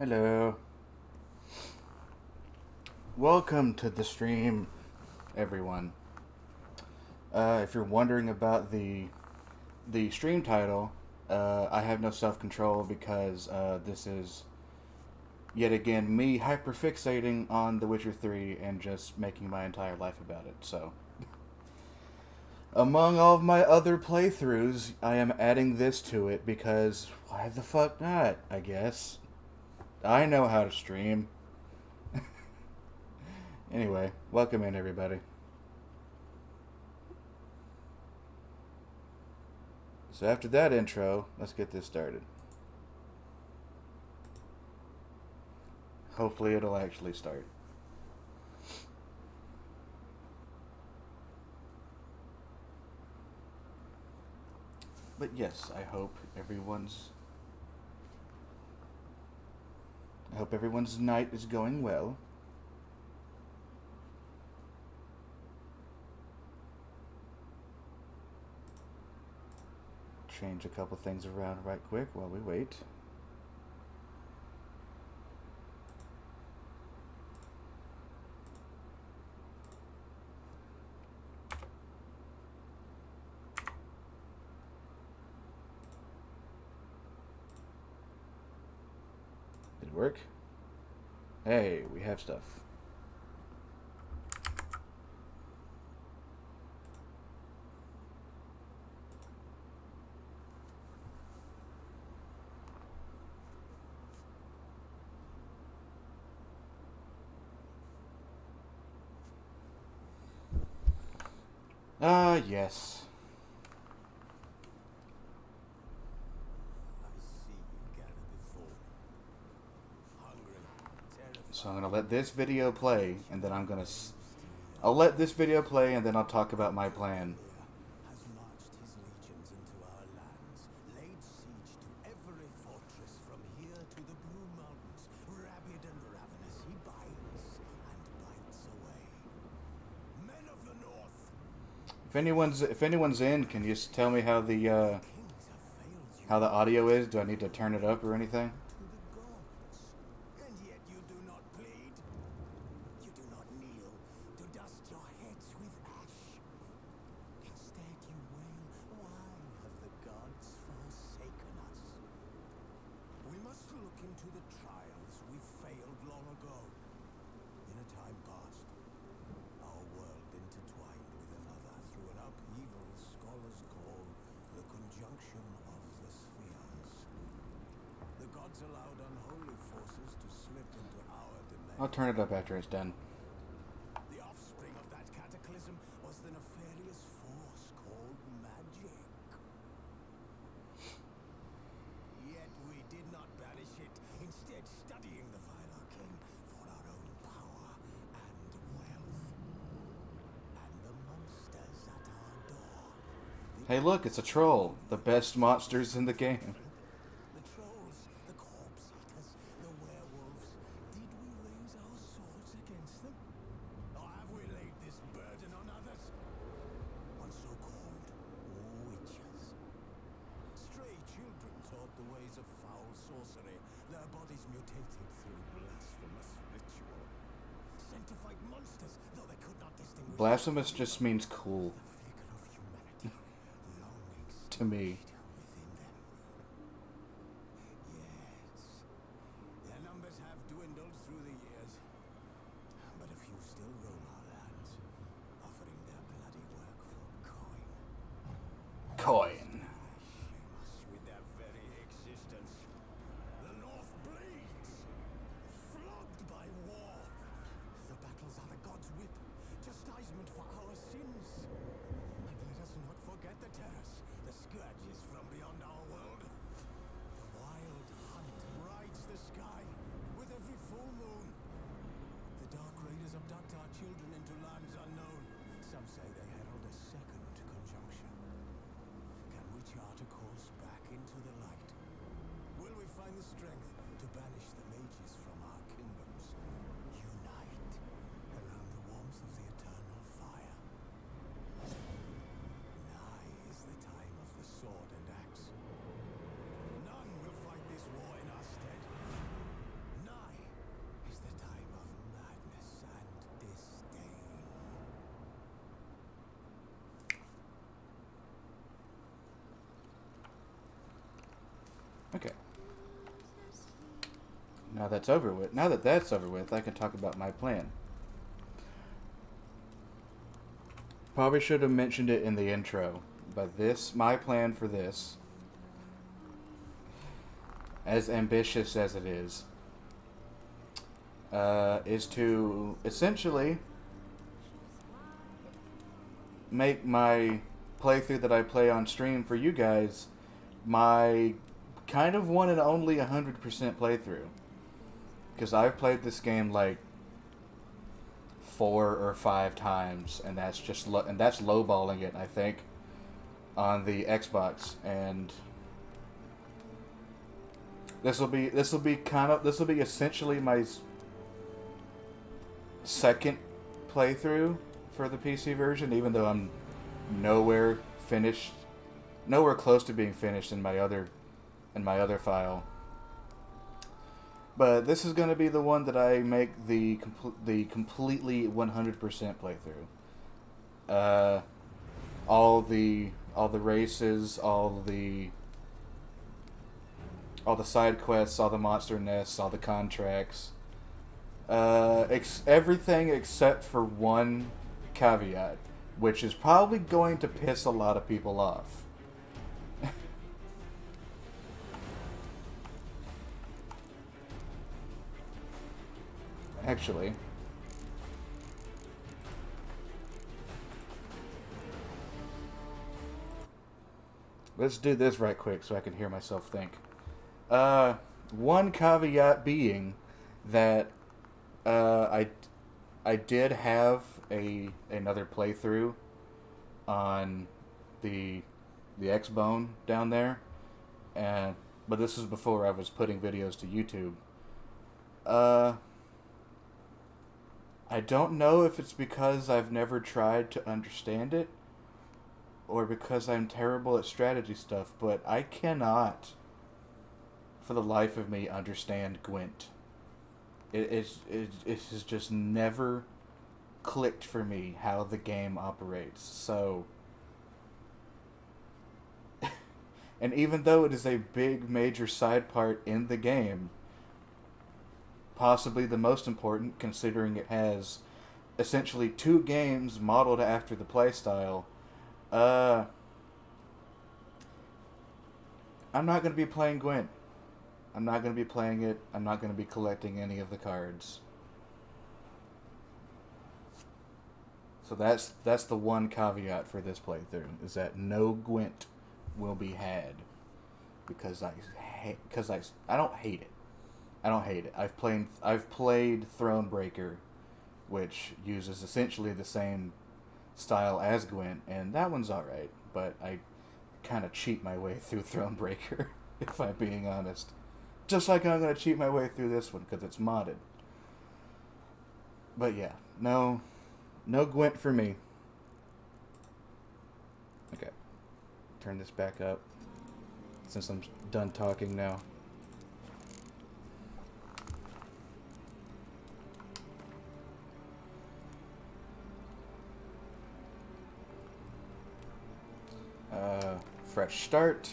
Hello. Welcome to the stream, everyone. If you're wondering about the stream title, I have no self control because this is yet again me hyperfixating on The Witcher 3 and just making my entire life about it. So, among all of my other playthroughs, I am adding this to it because why the fuck not? I guess I know how to stream. Anyway, welcome in everybody. So after that intro, let's get this started. Hopefully it'll actually start. But yes, I hope everyone's night is going well. Change a couple things around right quick while we wait. Did it work? Hey, we have stuff. Yes. So I'm gonna let this video play, and then I'll let this video play, and then I'll talk about my plan. Has marched his legions into our lands, laid siege to every fortress from here to the Blue Mountains. Rabid and ravenous, he binds and bites away. Men of the North, If anyone's in, can you just tell me how kings have failed you the audio is? Do I need to turn it up or anything? to the gods, and yet you do not plead. You do not kneel to dust your heads with ash. Instead, you wail, why have the gods forsaken us? We must look into the trials we failed long ago. In a time past, our world intertwined with another through an upheaval scholars call the conjunction of the spheres. The gods allowed unholy forces to slip into our domain. I'll turn it up after it's done. The offspring of that cataclysm was the nefarious force called magic. Yet we did not banish it, instead studying the vile arcane for our own power and wealth. And the monsters at our door. Hey, look, it's a troll. The best monsters in the game. The trolls, the corpse eaters, the werewolves. Did we raise our swords against them? Or have we laid this burden on others? On so-called witches. Stray children taught the ways of foul sorcery. Their bodies mutated through blasphemous ritual. Sent to fight monsters, though they could not distinguish Blasphemous just means cool the flicker of humanity. Longings to me. within them. Yes. Their numbers have dwindled through the years. But a few still roam our lands, offering their bloody work for coin. Coin. Shame us with their very existence. The North bleeds, flogged by war. The battles are the gods' whip, chastisement for our sins. And let us not forget the terrors, the scourges from beyond our world. The wild hunt rides the sky with every full moon. The dark raiders abduct our children into lands unknown. Some say they herald a second conjunction. Can Now that's over with. Now that that's over with, I can talk about my plan. Probably should have mentioned it in the intro, but my plan for this, as ambitious as it is to essentially make my playthrough that I play on stream for you guys my kind of one and only 100% playthrough. Because I've played this game like 4 or 5 times, and that's just that's lowballing it, I think, on the Xbox. And this will be essentially my second playthrough for the PC version, even though I'm nowhere close to being finished in my other file. But this is going to be the one that I make the completely 100% playthrough. All the races, all the side quests, all the monster nests, all the contracts, everything except for one caveat, which is probably going to piss a lot of people off. Actually, let's do this right quick so I can hear myself think. One caveat being that I did have another playthrough on the Xbone down there, but this was before I was putting videos to YouTube. I don't know if it's because I've never tried to understand it, or because I'm terrible at strategy stuff, but I cannot, for the life of me, understand Gwent. It has just never clicked for me how the game operates. So, and even though it is a big major side part in the game, possibly the most important, considering it has essentially 2 games modeled after the playstyle, I'm not going to be playing Gwent. I'm not going to be playing it. I'm not going to be collecting any of the cards. So that's the one caveat for this playthrough, is that no Gwent will be had, because I don't hate it. I don't hate it. I've played Thronebreaker, which uses essentially the same style as Gwent, and that one's alright, but I kind of cheat my way through Thronebreaker, if I'm being honest. Just like I'm going to cheat my way through this one, because it's modded. But yeah, no Gwent for me. Okay, turn this back up, since I'm done talking now. Fresh start.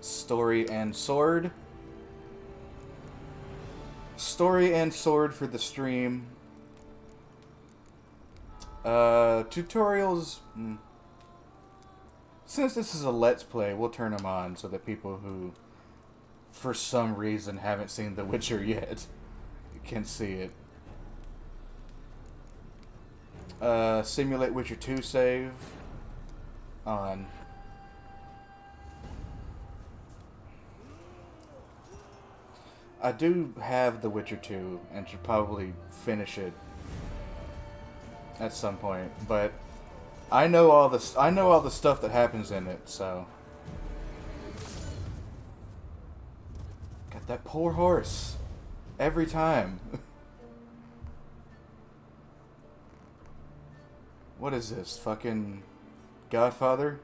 Story and sword. Story and sword for the stream. Tutorials. Since this is a let's play, we'll turn them on so that people who, for some reason, haven't seen The Witcher yet can see it. Simulate Witcher 2 save on. I do have The Witcher 2 and should probably finish it at some point, but I know all the stuff that happens in it, so. Got that poor horse every time. What is this? Fucking Godfather?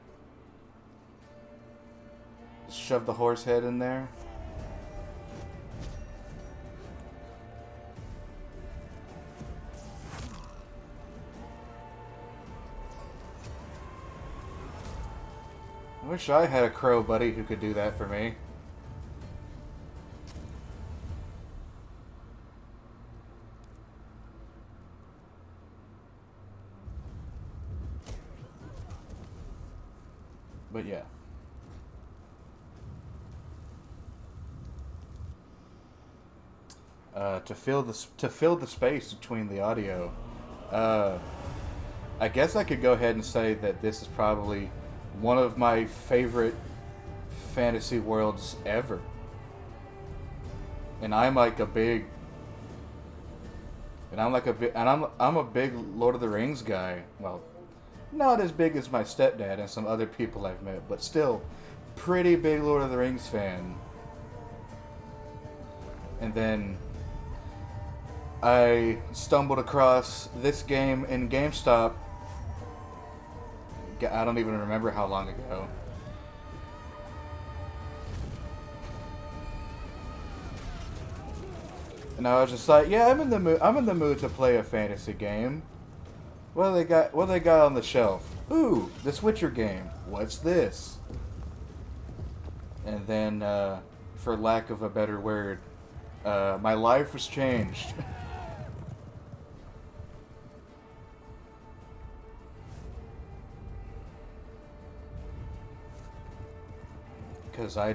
Shove the horse head in there. I wish I had a crow buddy who could do that for me. But yeah. To fill the space between the audio, uh, I guess I could go ahead and say that this is probably one of my favorite fantasy worlds ever. And I'm like a big and I'm like a big and I'm a big Lord of the Rings guy. Well, not as big as my stepdad and some other people I've met, but still pretty big Lord of the Rings fan. And then I stumbled across this game in GameStop. I don't even remember how long ago. And I was just like, yeah, I'm in the mood. I'm in the mood to play a fantasy game. What do they got? What do they got on the shelf? Ooh, this Witcher game. What's this? And then, for lack of a better word, my life was changed. Because I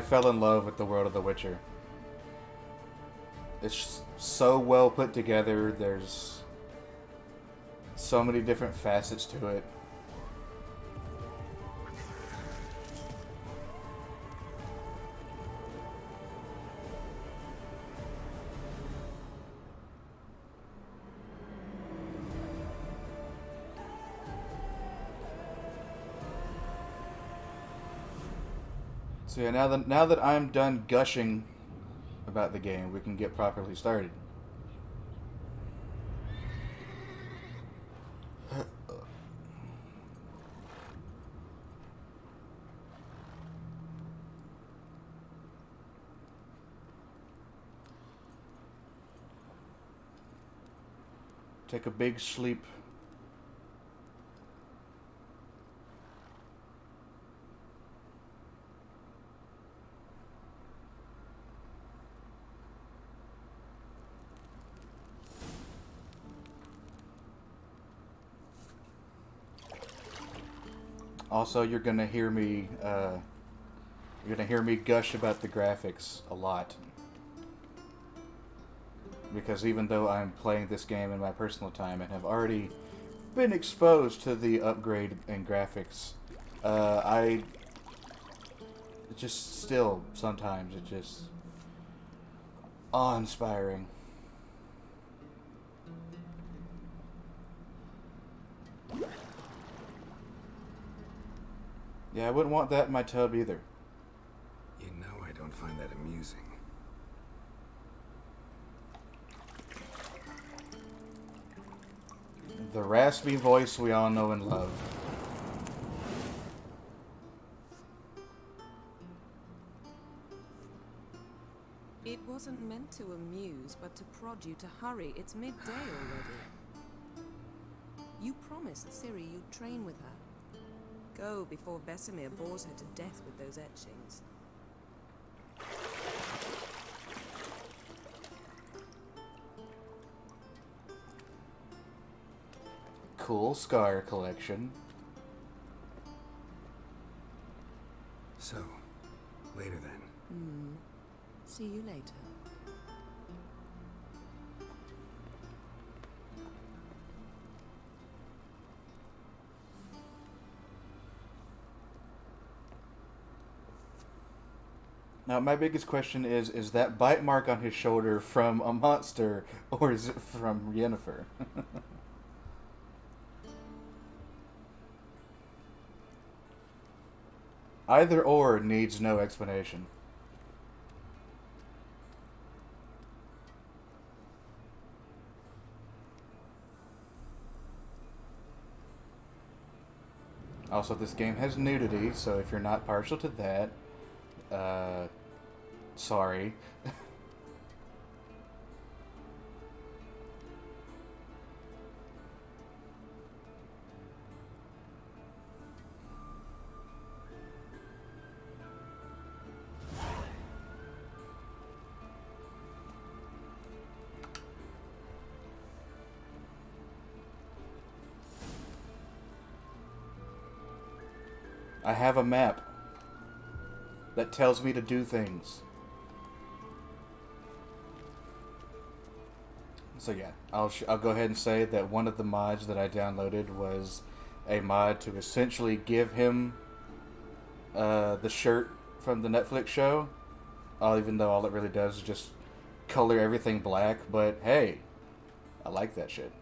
fell in love with the world of The Witcher. It's so well put together. There's so many different facets to it. So yeah, now that I'm done gushing about the game, we can get properly started. Take a big sleep. Also, you're gonna hear me. You're gonna hear me gush about the graphics a lot. Because even though I'm playing this game in my personal time and have already been exposed to the upgrade in graphics, I just still sometimes it just awe-inspiring. Yeah, I wouldn't want that in my tub either. You know I don't find that amusing. The raspy voice we all know and love. It wasn't meant to amuse, but to prod you to hurry. It's midday already. You promised Ciri you'd train with her. Go before Vesemir bores her to death with those etchings. Cool scar collection. So, later then. See you later. Now, my biggest question is that bite mark on his shoulder from a monster, or is it from Yennefer? Either or needs no explanation. Also, this game has nudity, so if you're not partial to that, sorry. I have a map that tells me to do things. So yeah, I'll go ahead and say that one of the mods that I downloaded was a mod to essentially give him the shirt from the Netflix show. Even though all it really does is just color everything black. But hey, I like that shit.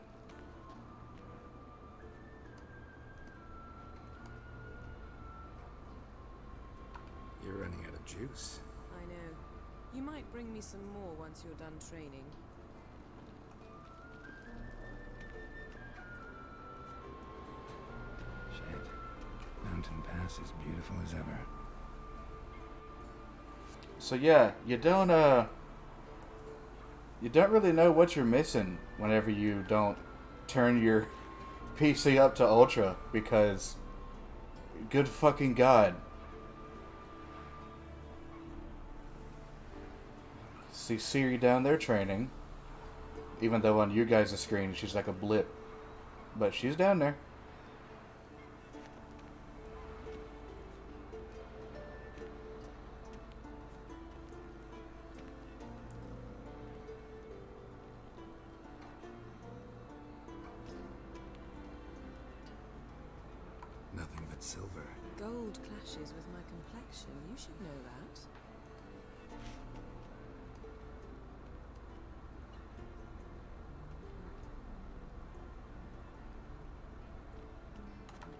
You're running out of juice. I know. You might bring me some more once you're done training. Shit. Mountain Pass is beautiful as ever. So yeah, you don't really know what you're missing whenever you don't turn your PC up to ultra, because good fucking god. See Siri down there training, even though on you guys' screen she's like a blip, but she's down there. Nothing but silver. Gold clashes with my complexion. You should know that.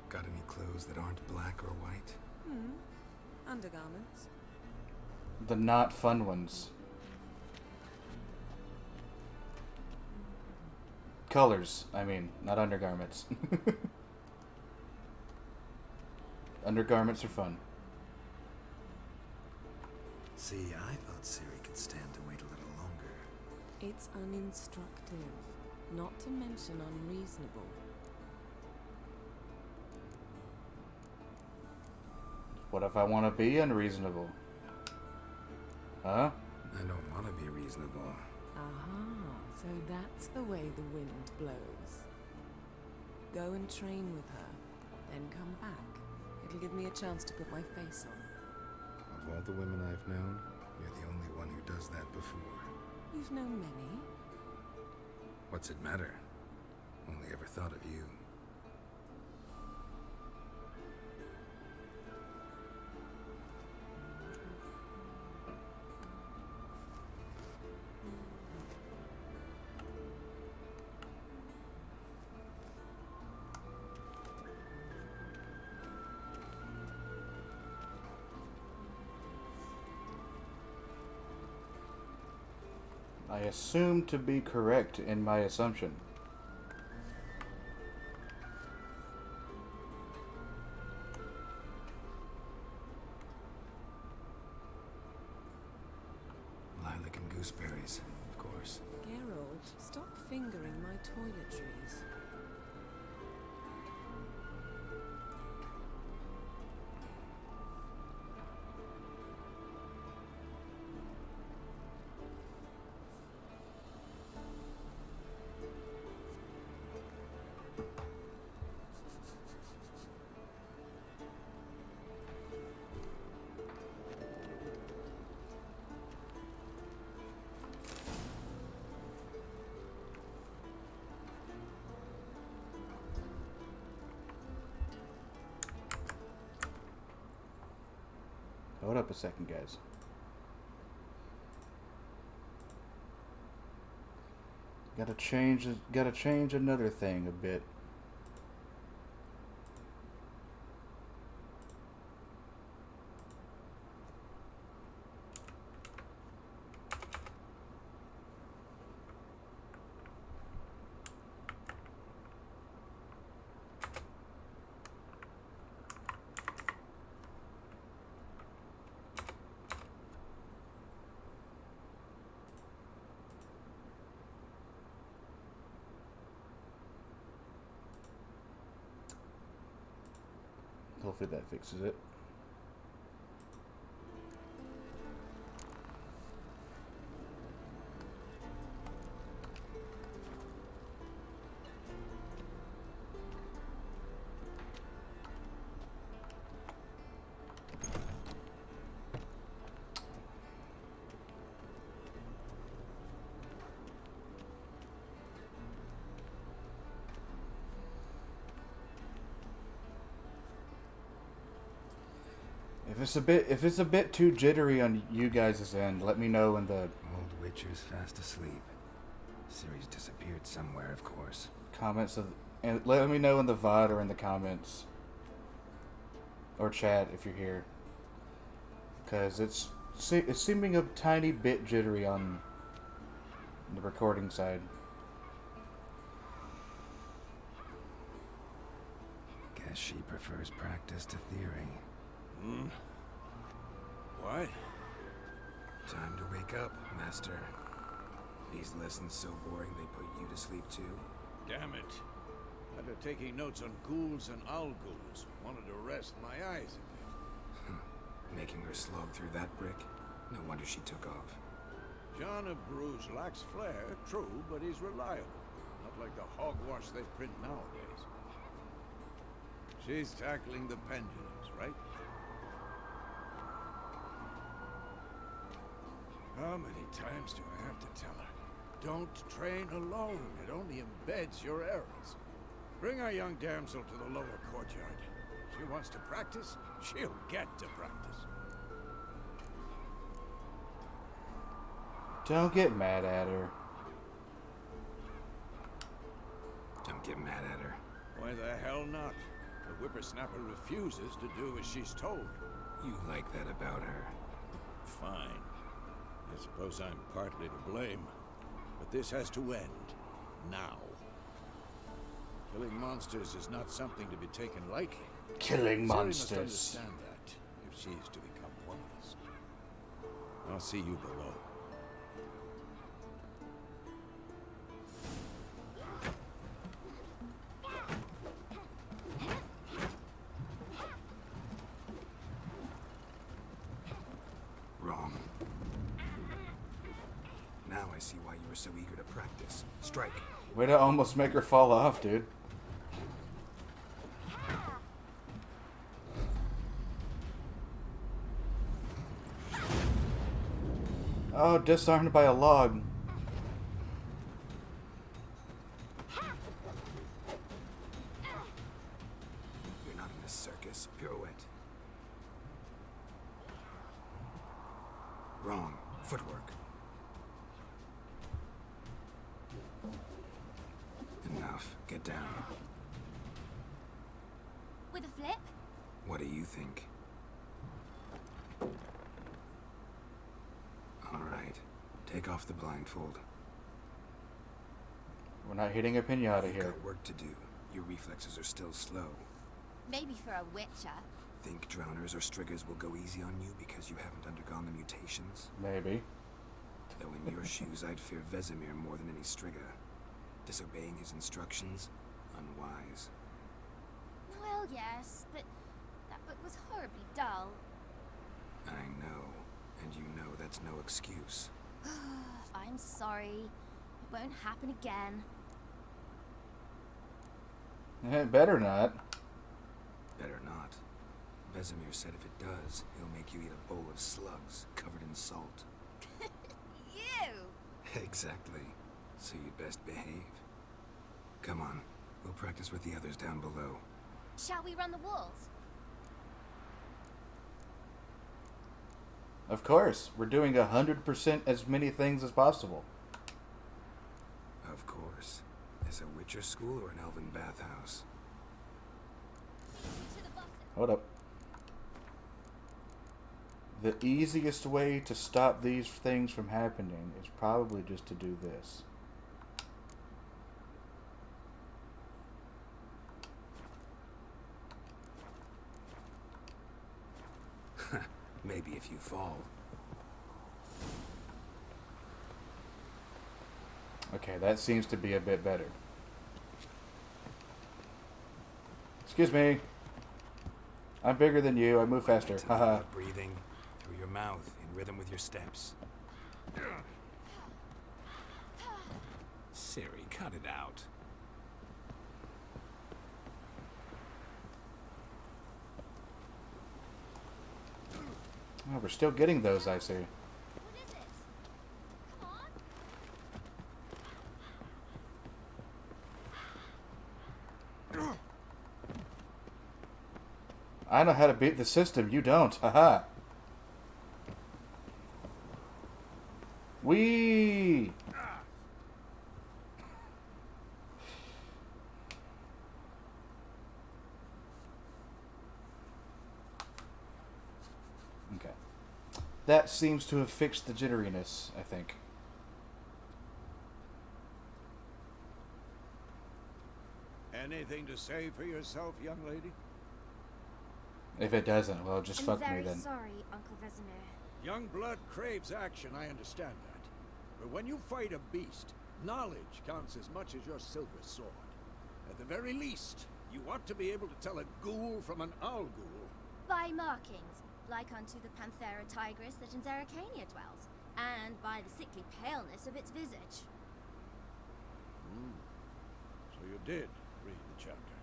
Got any clothes that aren't black or white? Undergarments. The not fun ones. Colors, I mean, not undergarments. Undergarments are fun. See, I thought Siri could stand to wait a little longer. It's uninstructive, not to mention unreasonable. What if I want to be unreasonable? Huh? I don't want to be reasonable. Aha, so that's the way the wind blows. Go and train with her, then come back. It'll give me a chance to put my face on. Of all the women I've known, you're the only one who does that before. You've known many. What's it matter? Only ever thought of you. I assume to be correct in my assumption. Lilac and gooseberries, of course. Geralt, stop fingering my toiletries. Hold up a second, guys. Gotta change another thing a bit. Hopefully that fixes it. if it's a bit too jittery on you guys' end, let me know in the Old Witcher's fast asleep. Ciri's disappeared somewhere, of course. comments and let me know in the VOD or in the comments or chat if you're here, because it's seeming a tiny bit jittery on the recording side. Guess she prefers practice to theory. What? Time to wake up, Master. These lessons so boring they put you to sleep too. Damn it. After taking notes on ghouls and owl ghouls, wanted to rest my eyes a bit. Making her slog through that brick? No wonder she took off. John of Bruges lacks flair, true, but he's reliable. Not like the hogwash they print nowadays. She's tackling the pendulums, right? How many times do I have to tell her? Don't train alone. It only embeds your errors. Bring our young damsel to the lower courtyard. She wants to practice, she'll get to practice. Don't get mad at her. Don't get mad at her. Why the hell not? The whippersnapper refuses to do as she's told. You like that about her. Fine. I suppose I'm partly to blame. But this has to end. Now. Killing monsters is not something to be taken lightly. Killing Ciri must monsters. understand that, if she is to become one of us. I'll see you below. Wrong. Now I see why you were so eager to practice. Strike. Way to almost make her fall off, dude. Oh, disarmed by a log. You're not in a circus. Pirouette. Wrong. Footwork. Enough. Get down. With a flip? What do you think? All right. Take off the blindfold. We're not hitting a pinata You've here. got work to do. Your reflexes are still slow. Maybe for a witcher. Think drowners or striggers will go easy on you because you haven't undergone the mutations? Maybe. Though in your shoes, I'd fear Vesemir more than any strigger. Disobeying his instructions? Unwise. Well, yes, but that book was horribly dull. I know. And you know that's no excuse. I'm sorry. It won't happen again. Better not. Better not. Vesemir said if it does, he'll make you eat a bowl of slugs covered in salt. You! Exactly. So you'd best behave. Come on. We'll practice with the others down below. Shall we run the walls? Of course. We're doing 100% as many things as possible. Of course. Is a Witcher school or an elven bathhouse? To the bottom. Hold up. The easiest way to stop these things from happening is probably just to do this. Maybe if you fall. Okay, that seems to be a bit better. Excuse me. I'm bigger than you. I move faster. Tell you Haha. about breathing through your mouth in rhythm with your steps. Ciri, cut it out. Oh, we're still getting those, I see. What is it? Come on. I know how to beat the system. You don't. Haha. Wee. Okay. That seems to have fixed the jitteriness, I think. Anything to say for yourself, young lady? If it doesn't, well, just I'm fuck me very then. sorry, Uncle Vesemir. Young blood craves action, I understand that. But when you fight a beast, knowledge counts as much as your silver sword. At the very least, you ought to be able to tell a ghoul from an owl ghoul. By markings, like unto the Panthera tigris that in Zerrikania dwells, and by the sickly paleness of its visage. So you did read the chapter.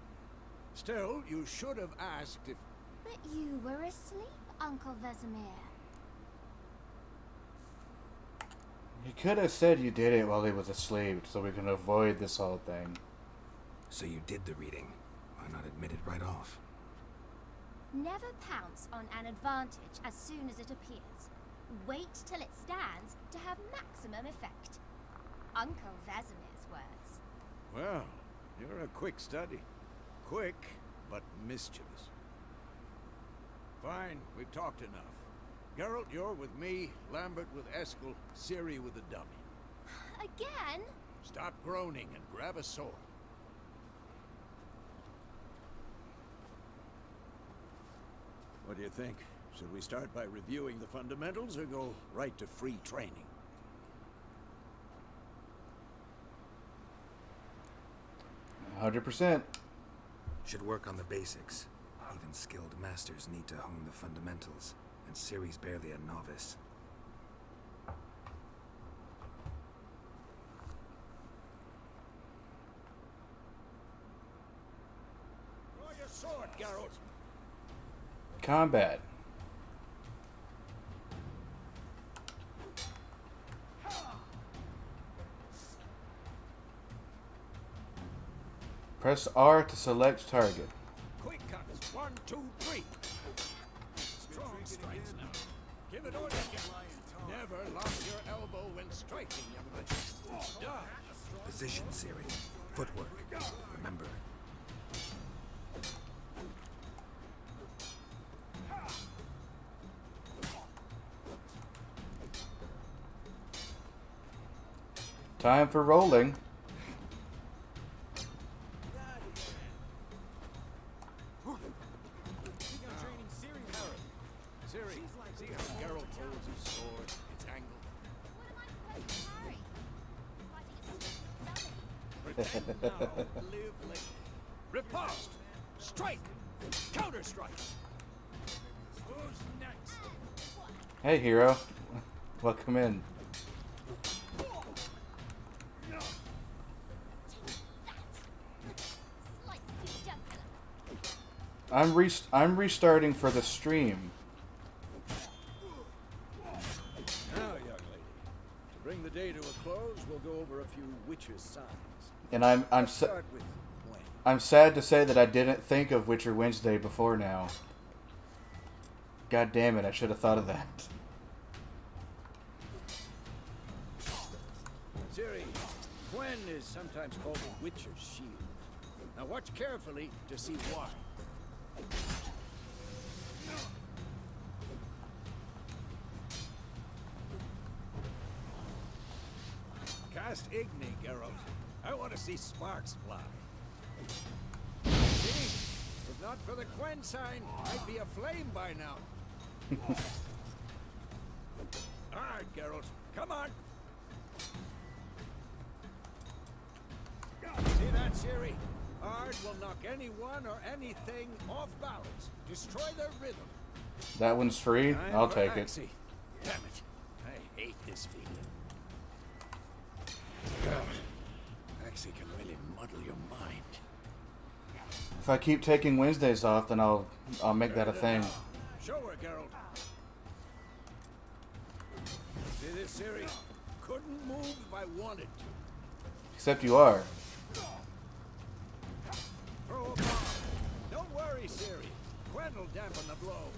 Still, you should have asked if... But you were asleep, Uncle Vesemir. You could have said you did it while he was asleep, so we can avoid this whole thing. So you did the reading. Why not admit it right off? Never pounce on an advantage as soon as it appears. Wait till it stands to have maximum effect. Uncle Vesemir's words. Well, you're a quick study. Quick, but mischievous. Fine, we've talked enough. Geralt, you're with me, Lambert with Eskel, Ciri with the dummy. Again? Stop groaning and grab a sword. What do you think? Should we start by reviewing the fundamentals or go right to free training? 100%. Should work on the basics. Even skilled masters need to hone the fundamentals, and Ciri's barely a novice. Draw your sword, Geralt. Combat. Press R to select target. Quick cuts. 1, 2, 3. Strong strikes now. Give it order, Geralt. Never lock your elbow when striking, young lady. Dodge. Position, Ciri. Footwork. Remember. Time for rolling. Ciri, see how Geralt holds his sword? It's angled. What am I supposed to carry? Fighting a dummy. Pretend now, live later. Riposte! Strike! Counter-strike! Who's next? Hey, hero. Welcome in. Slice the jugular. I'm restarting for the stream. Now, young lady, to bring the day to a close, we'll go over a few Witcher signs. And Let's start with Gwen. I'm sad to say that I didn't think of Witcher Wednesday before now. God damn it, I should have thought of that. Ciri, Gwen is sometimes called the Witcher's shield. Now watch carefully to see why. Cast Igni, Geralt. I want to see sparks fly. See? If not for the Gwen sign, I'd be aflame by now. All right, Geralt. Come on. See that, Ciri? Ard will knock anyone or anything off balance. Destroy their rhythm. That one's free? Time I'll for take it. Axii. Damn it. I hate this feeling. Axii can really muddle your mind. If I keep taking Wednesdays off, then I'll make that a thing. Show her, Geralt. See this, Ciri? Couldn't move if I wanted to. Except you are. Throw a bomb. Don't worry, Ciri. Gwen will dash dampen the blow.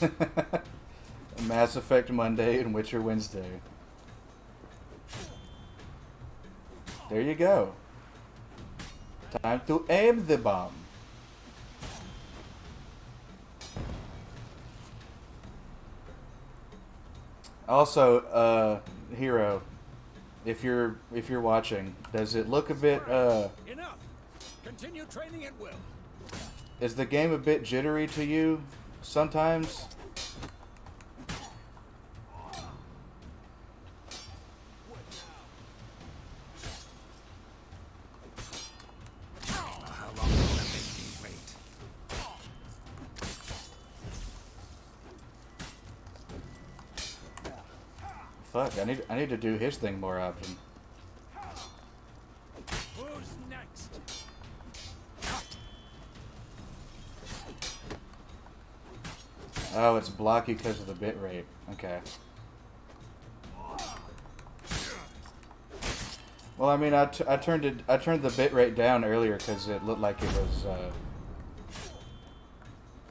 Damn it. Mass Effect Monday and Witcher Wednesday. There you go. Time to aim the bomb. Also, Hero, if you're watching, does it look a bit Enough. Continue training at will. is the game a bit jittery to you sometimes? How long will that make me wait? Fuck, I need to do his thing more often. Who's next? Oh, it's blocky because of the bit rate. Okay. Well, I mean, I turned the bit rate down earlier because it looked like it was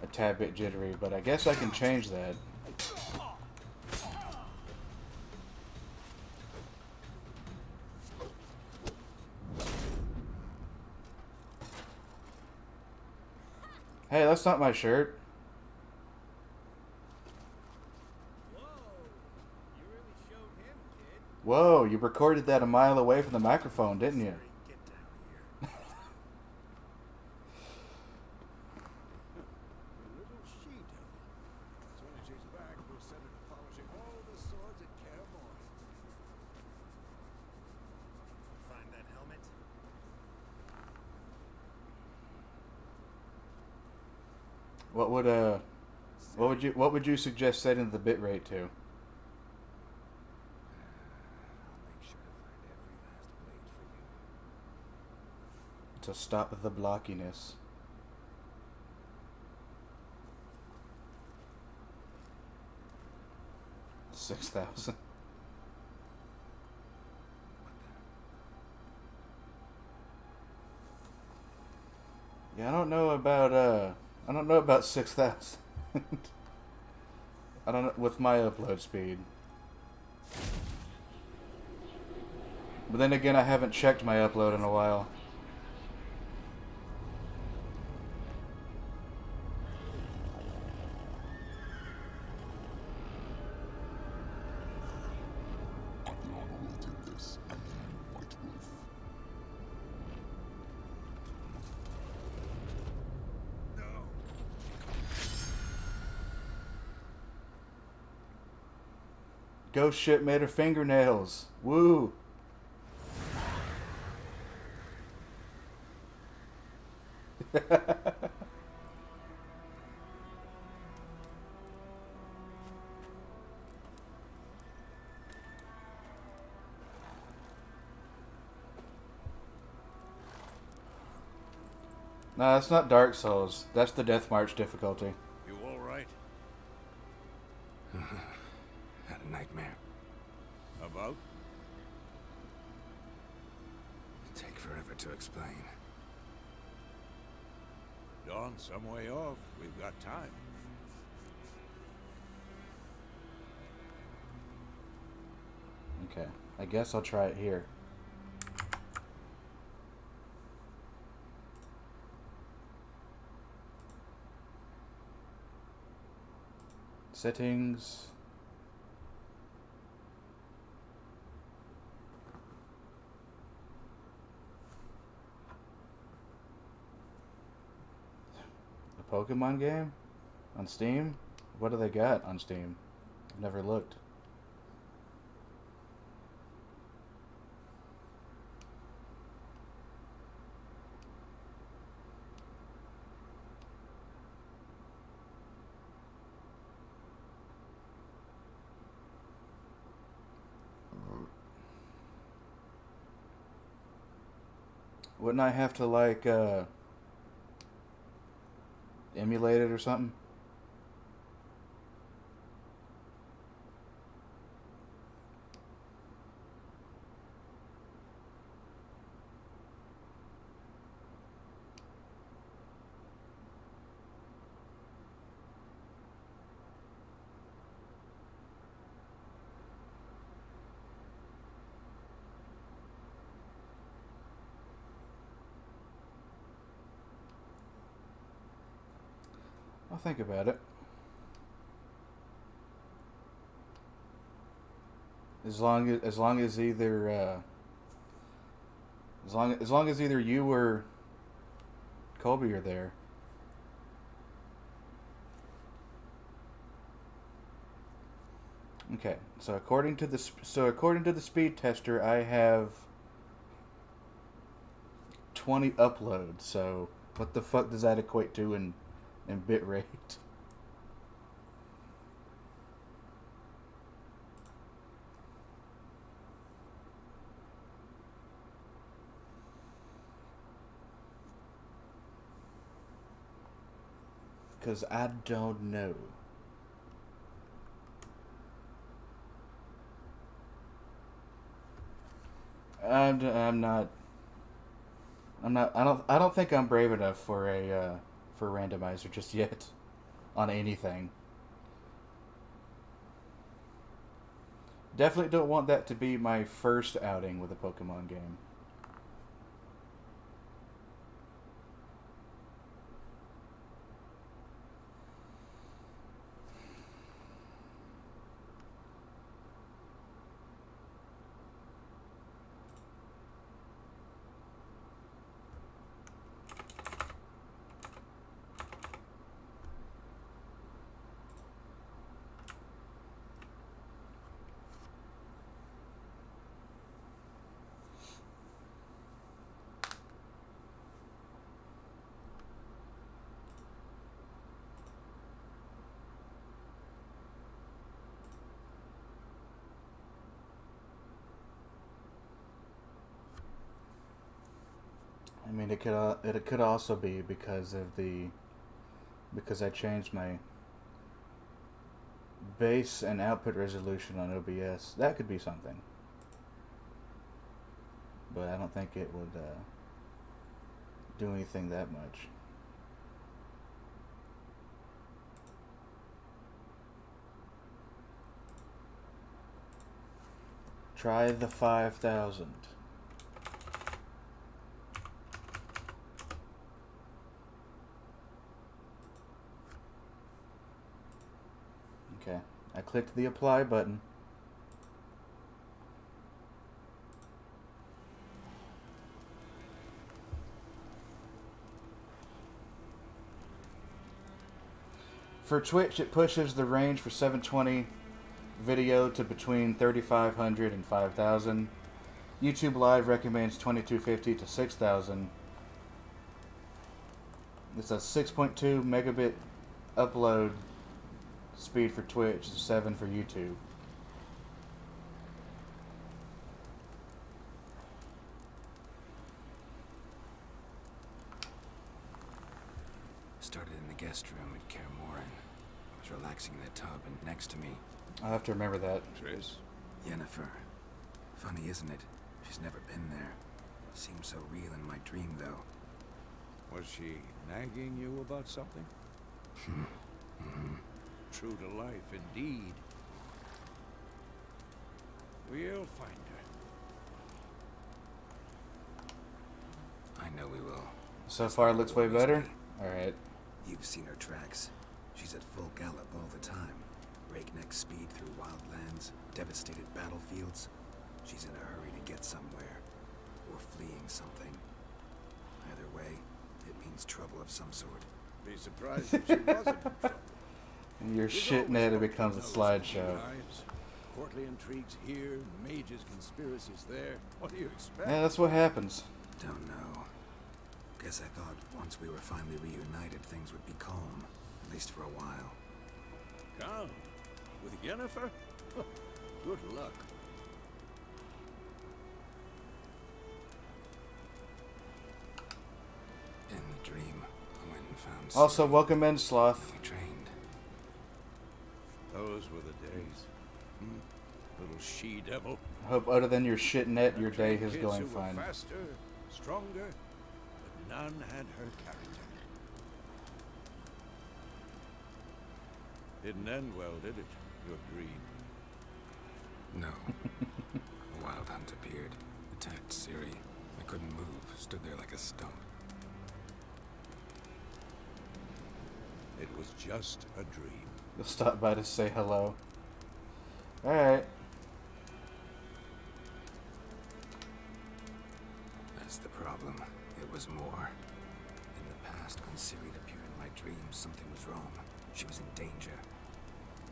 a tad bit jittery, but I guess I can change that. Hey, that's not my shirt. Whoa. You really showed him, kid. Whoa, you recorded that a mile away from the microphone, didn't you? Get down here. A little she-devil. As soon as she's back, we'll send her to polishing all the swords at Kaer Morhen. Find that helmet? What would you suggest setting the bit rate to? I'll make sure to find every last blade for you. To stop the blockiness. $6,000. What the? Yeah, I don't know about 6,000. I don't know with my upload speed. But then again, I haven't checked my upload in a while. Ghost ship made of fingernails. Woo! Nah, that's not Dark Souls. That's the Death March difficulty. You all right? Had a nightmare. About? It'd take forever to explain. Dawn's some way off. We've got time. Okay, I guess I'll try it here. Settings. A Pokemon game? On Steam? What do they got on Steam? I've never looked. Wouldn't I have to, like, emulate it or something? I'll think about it. As long as either as long as either you or Colby are there. Okay, so according to the speed tester, I have 20 uploads. So what the fuck does that equate to in bit rate? Because I don't know. I'm not. I don't think I'm brave enough for a randomizer just yet, on anything. Definitely don't want that to be my first outing with a Pokemon game. I mean, it could also be because I changed my base and output resolution on OBS. That could be something, but I don't think it would do anything that much. Try the 5,000. Okay, I clicked the apply button. For Twitch, it pushes the range for 720 video to between 3,500 and 5,000. YouTube Live recommends 2,250 to 6,000. It's a 6.2 megabit upload speed for Twitch, 7 for YouTube. Started in the guest room at Kaer Morhen. I was relaxing in the tub, and next to me, I'll have to remember that. Triss? Yennefer. Funny, isn't it? She's never been there. Seemed so real in my dream, though. Was she nagging you about something? True to life, indeed. We'll find her. I know we will. So far, it looks way Worries better. me. Alright. You've seen her tracks. She's at full gallop all the time. Breakneck speed through wild lands, devastated battlefields. She's in a hurry to get somewhere. Or fleeing something. Either way, it means trouble of some sort. Be surprised if she wasn't in trouble. Your shit net, it becomes a slideshow. Courtly intrigues here, mages' conspiracies there. What do you expect? Yeah, that's what happens. Don't know. Guess I thought once we were finally reunited, things would be calm. At least for a while. Calm? With Yennefer? Good luck. In the dream, I went and found Also, Ciri, welcome in, Sloth. and we trained. Those were the days. Little she-devil. Hope other than your shit net, your I day trained is kids going who were fine. faster, stronger, but none had her character. Didn't end well, did it? Your dream. No. A wild hunt appeared, attacked Ciri. I couldn't move, stood there like a stump. It was just a dream. You'll stop by to say hello. Alright. That's the problem. It was more. In the past, when Ciri appeared in my dreams, something was wrong. She was in danger.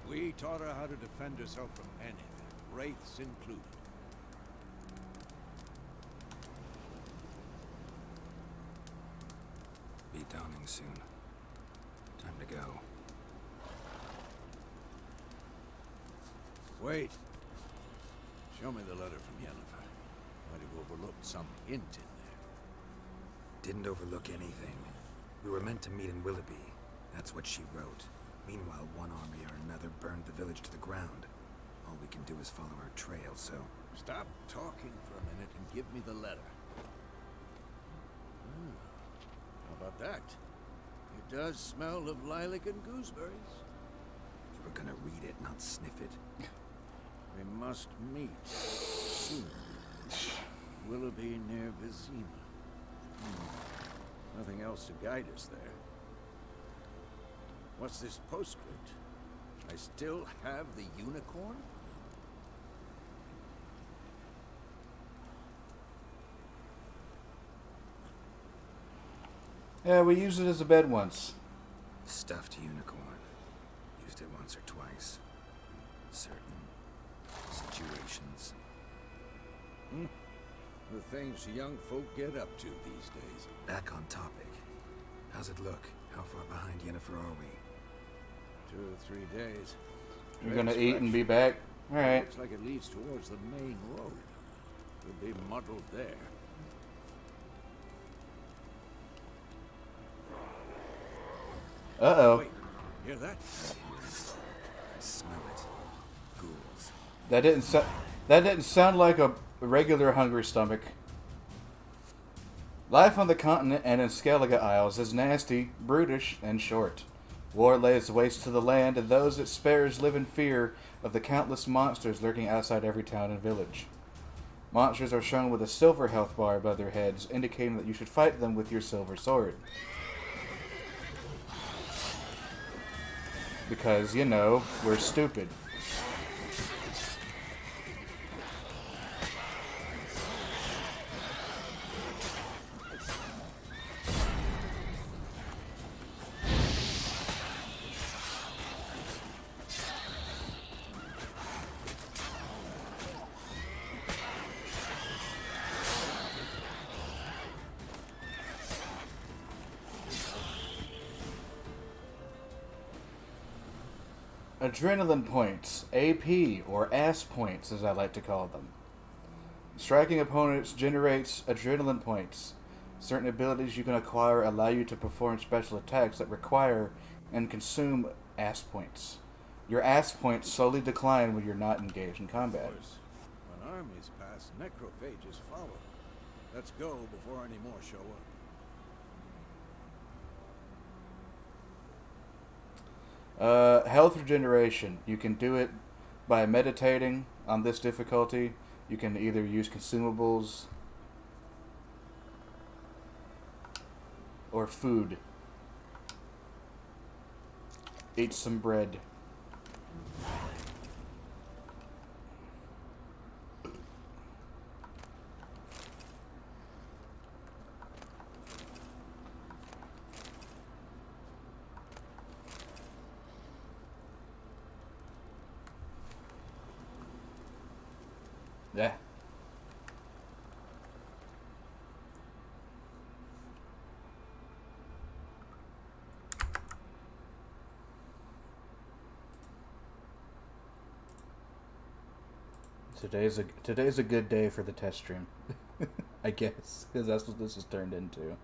We taught her how to defend herself from anything, wraiths included. Be dawning soon. Time to go. Wait. Show me the letter from Yennefer. Might have overlooked some hint in there. Didn't overlook anything. We were meant to meet in Willoughby. That's what she wrote. Meanwhile, one army or another burned the village to the ground. All we can do is follow her trail, so... Stop talking for a minute and give me the letter. How about that? It does smell of lilac and gooseberries. You were gonna read it, not sniff it. We must meet soon. Willoughby near Vizima. Nothing else to guide us there. What's this postscript? I still have the unicorn? Yeah, we used it as a bed once. Stuffed unicorn. Used it once or twice. Certain situations. The things young folk get up to these days. Back on topic. How's it look? How far behind Yennefer are we? 2 or 3 days. You're gonna Trail's eat and fresh. be back? Alright. Looks like it leads towards the main road. Could be muddled there. Uh-oh. Wait, hear that? I smell it. Ghouls. That didn't sound like a regular hungry stomach. Life on the continent and in Skellige Isles is nasty, brutish, and short. War lays waste to the land, and those it spares live in fear of the countless monsters lurking outside every town and village. Monsters are shown with a silver health bar above their heads, indicating that you should fight them with your silver sword. Because, you know, we're stupid. Adrenaline points, AP, or ASS points as I like to call them. Striking opponents generates adrenaline points. Certain abilities you can acquire allow you to perform special attacks that require and consume ASS points. Your ASS points slowly decline when you're not engaged in Of combat. course, when armies pass, necrophages follow. Let's go before any more show up. Health regeneration. You can do it by meditating on this difficulty. You can either use consumables or food. Eat some bread. Yeah. Today's a good day for the test stream, I guess, because that's what this has turned into.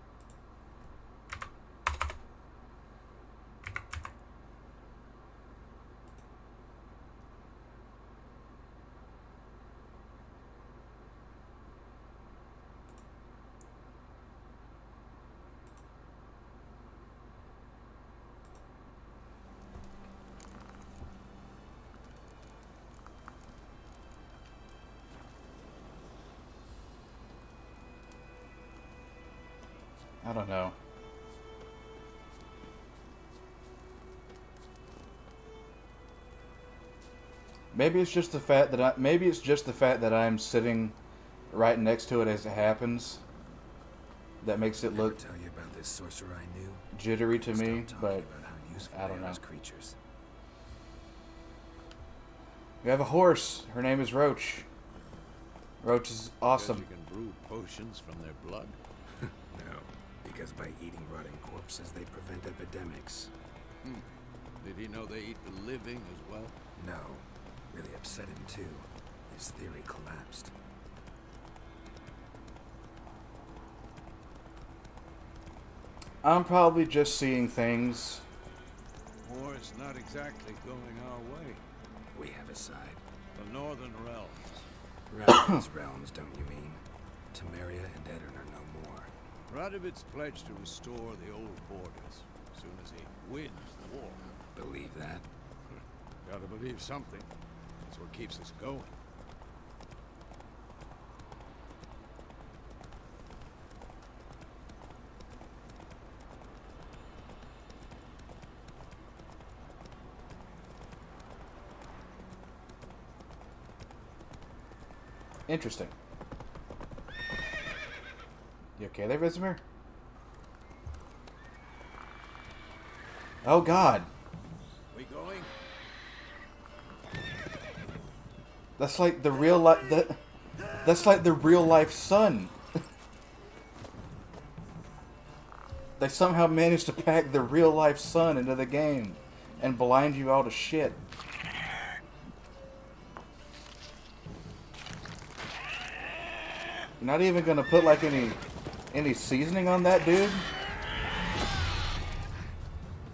I don't know. Maybe it's just the fact that I'm sitting right next to it as it happens that makes it Ever look tell you about this sorcerer I knew? jittery to Stop me, talking but about how useful I they don't are know. as creatures. We have a horse. Her name is Roach. Roach is awesome. Because you can brew potions from their blood. No, because by eating rotting corpses, they prevent epidemics. Did he know they eat the living as well? No, really upset him too. His theory collapsed. I'm probably just seeing things. War's not exactly going our way. We have a side. The Northern Realms. Radovid's realms, don't you mean? Temeria and Edirn are no more. Radovid's pledged to restore the old borders as soon as he wins the war. Believe that? Gotta believe something. That's what keeps us going. Interesting. You okay there, Vizimir? Oh God, We going? that's like the real life. That's like the real life sun. They somehow managed to pack the real life sun into the game and blind you all to shit. You're not even gonna put like any seasoning on that, dude?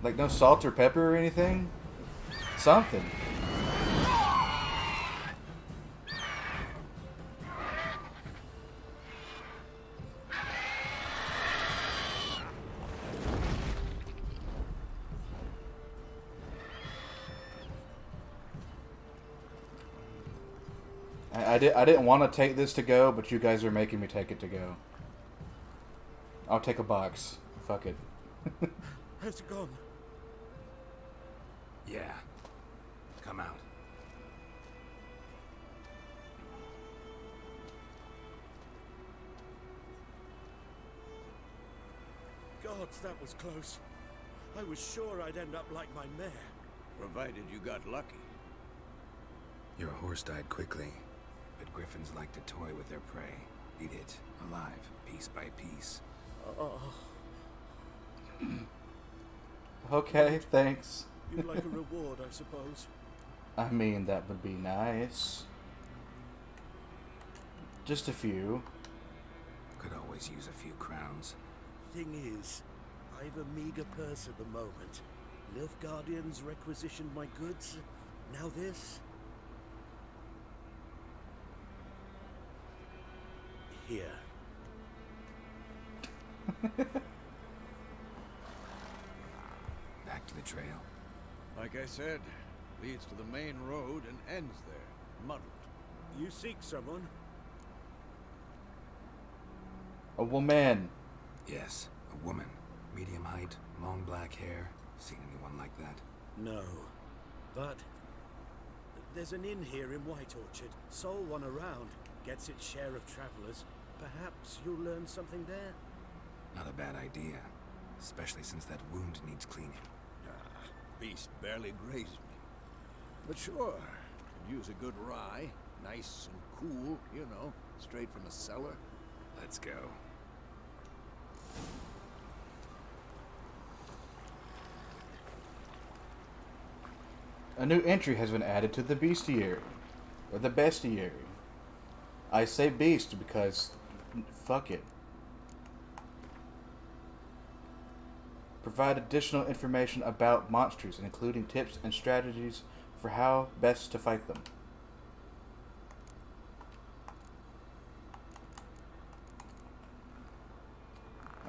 Like no salt or pepper or anything? Something. I didn't want to take this to go, but you guys are making me take it to go. I'll take a box. Fuck it. Has it gone? Yeah. Come out. Gods, that was close. I was sure I'd end up like my mare. Provided you got lucky. Your horse died quickly, but griffins like to toy with their prey. Eat it, alive, piece by piece. Oh, Okay, thanks. you'd like a reward, I suppose. I mean, that would be nice. Just a few. Could always use a few crowns. Thing is, I've a meager purse at the moment. Nilfgaardians requisitioned my goods. Now this. Here. Back to the trail. Like I said, leads to the main road and ends there. Muddled. You seek someone? A woman. Yes, a woman. Medium height, long black hair. Seen anyone like that? No. But there's an inn here in White Orchard. Sole one around. Gets its share of travelers. Perhaps you'll learn something there? Not a bad idea. Especially since that wound needs cleaning. Beast barely grazed me. But sure, could use a good rye. Nice and cool, you know, straight from a cellar. Let's go. A new entry has been added to the bestiary. Or the bestiary. I say beast because fuck it. Provide additional information about monsters, including tips and strategies for how best to fight them.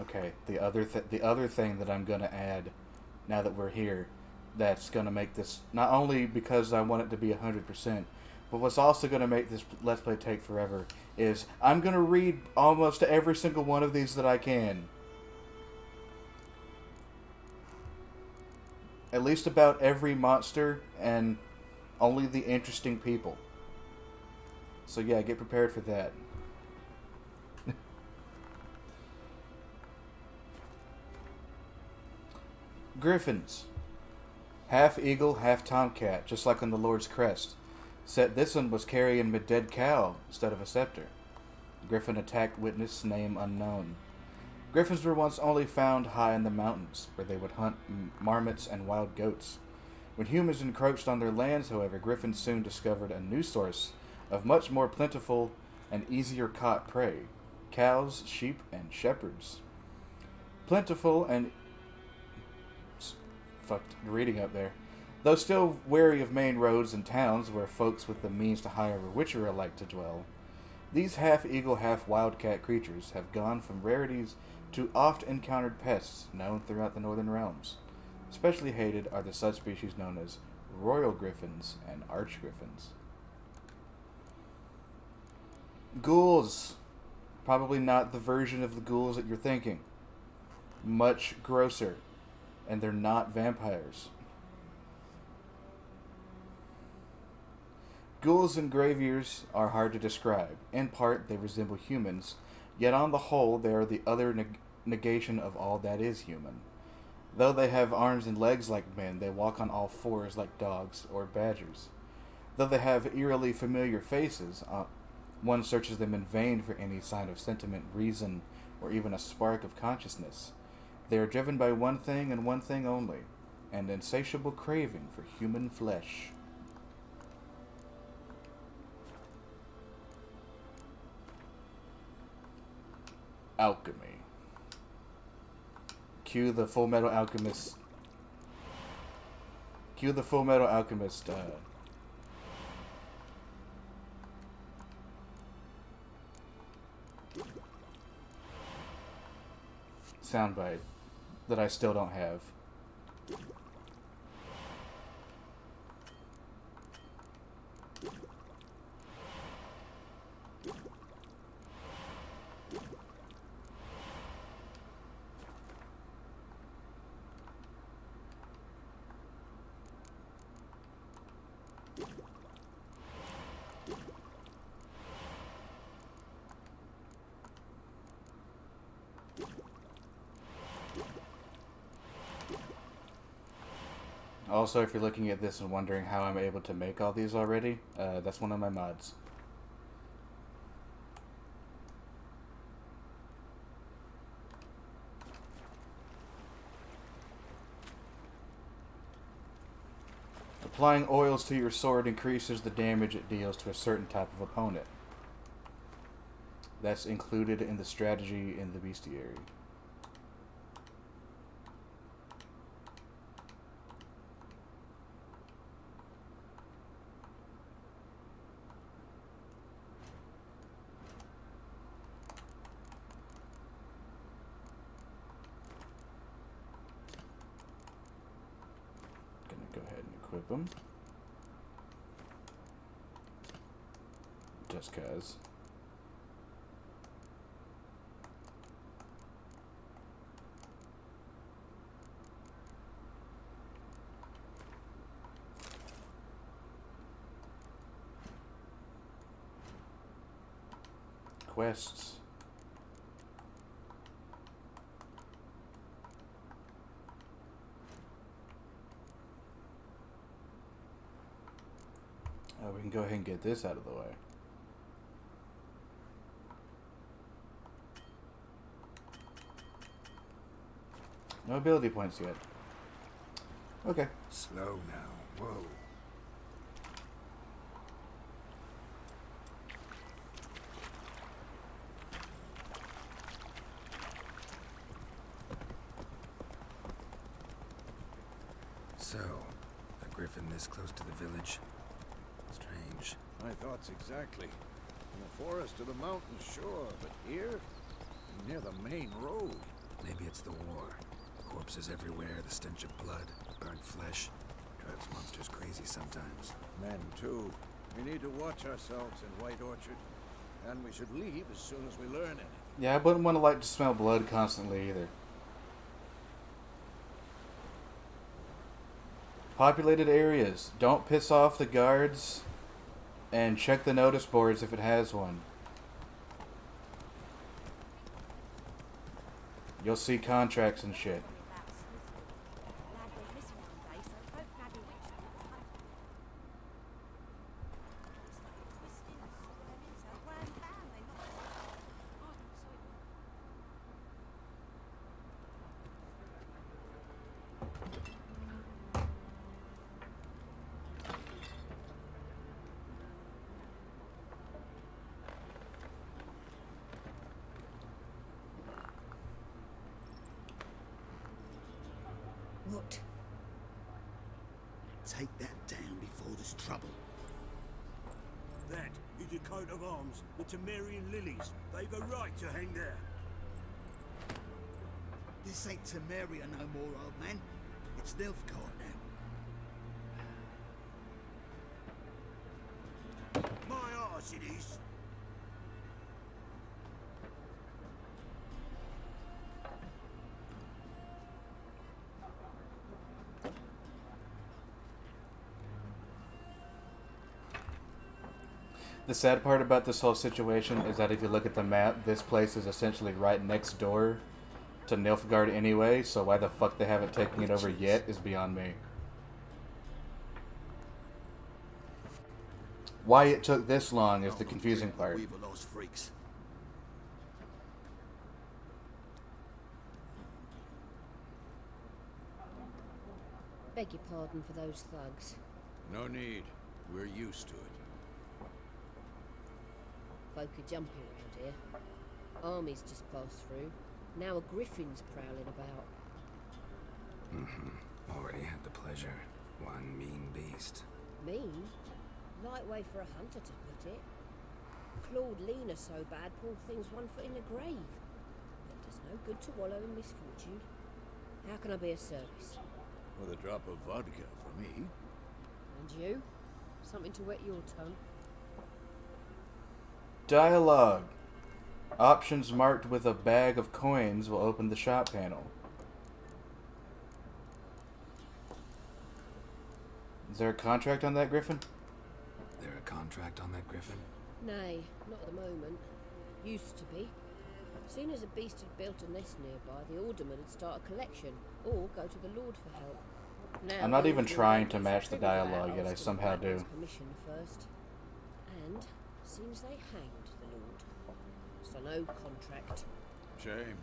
Okay, the other thing that I'm gonna add, now that we're here, that's gonna make this not only because I want it to be 100%, but what's also gonna make this Let's Play take forever is I'm gonna read almost every single one of these that I can. At least about every monster and Only the interesting people. So yeah, get prepared for that. Griffins. Half eagle, half tomcat, just like on the Lord's crest. Except this one was carrying a dead cow instead of a scepter. Griffin attacked witness name unknown. Griffins were once only found high in the mountains, where they would hunt marmots and wild goats. When humans encroached on their lands, however, griffins soon discovered a new source of much more plentiful and easier caught prey: cows, sheep, and shepherds. Plentiful and fucked reading up there. Though still wary of main roads and towns where folks with the means to hire a witcher like to dwell, these half-eagle, half-wildcat creatures have gone from rarities to oft-encountered pests known throughout the northern realms. Especially hated are the subspecies known as royal griffins and arch-griffins. Ghouls. Probably not the version of the ghouls that you're thinking. Much grosser. And they're not vampires. Ghouls and graveyears are hard to describe. In part, they resemble humans, yet on the whole, they are the other negation of all that is human. Though they have arms and legs like men, they walk on all fours like dogs or badgers. Though they have eerily familiar faces, one searches them in vain for any sign of sentiment, reason, or even a spark of consciousness. They are driven by one thing and one thing only, an insatiable craving for human flesh. Alchemy. Cue the Full Metal Alchemist. Cue the Full Metal Alchemist. Soundbite that I still don't have. Also, if you're looking at this and wondering how I'm able to make all these already, that's one of my mods. Applying oils to your sword increases the damage it deals to a certain type of opponent. That's included in the strategy in the bestiary. Go ahead and equip them. Just cause. Quests. We can go ahead and get this out of the way. No ability points yet. Okay. Slow now. Whoa. So, a griffin this close to the village? Strange. My thoughts exactly. In the forest or the mountains, sure, but here? Near the main road. Maybe it's the war. Corpses everywhere, the stench of blood, burnt flesh. Drives monsters crazy sometimes. Men, too. We need to watch ourselves in White Orchard. And we should leave as soon as we learn anything. Yeah, I wouldn't want to like to smell blood constantly either. Populated areas. Don't piss off the guards. And check the notice boards if it has one. You'll see contracts and shit. What? Take that down before there's trouble. That is your coat of arms, the Temerian lilies. They've a right to hang there. This ain't Temeria no more, old man. It's Nilfgaard now. My arse it is. The sad part about this whole situation is that if you look at the map, this place is essentially right next door to Nilfgaard anyway, so why the fuck they haven't taken it over yet is beyond me. Why it took this long is the confusing part. We've lost freaks. Beg your pardon for those thugs. No need. We're used to it. Folk are jumpy around here. Armies just passed through. Now a griffin's prowling about. Already had the pleasure. One mean beast. Mean? Light way for a hunter to put it. Clawed Lena so bad, poor thing's 1 foot in the grave. But there's no good to wallow in misfortune. How can I be of service? With a drop of vodka for me. And you? Something to wet your tongue? Dialogue. Options marked with a bag of coins will open the shop panel. Is there a contract on that, Griffin? There a contract on that griffin? Nay, not at the moment. Used to be. Soon as a beast had built a nest nearby, the alderman would start a collection, or go to the lord for help. Now, I'm not even those trying to ladies match the figured out dialogue yet, I asking somehow Batman's do. Permission first. And seems they hanged the lord. So no contract. Shame.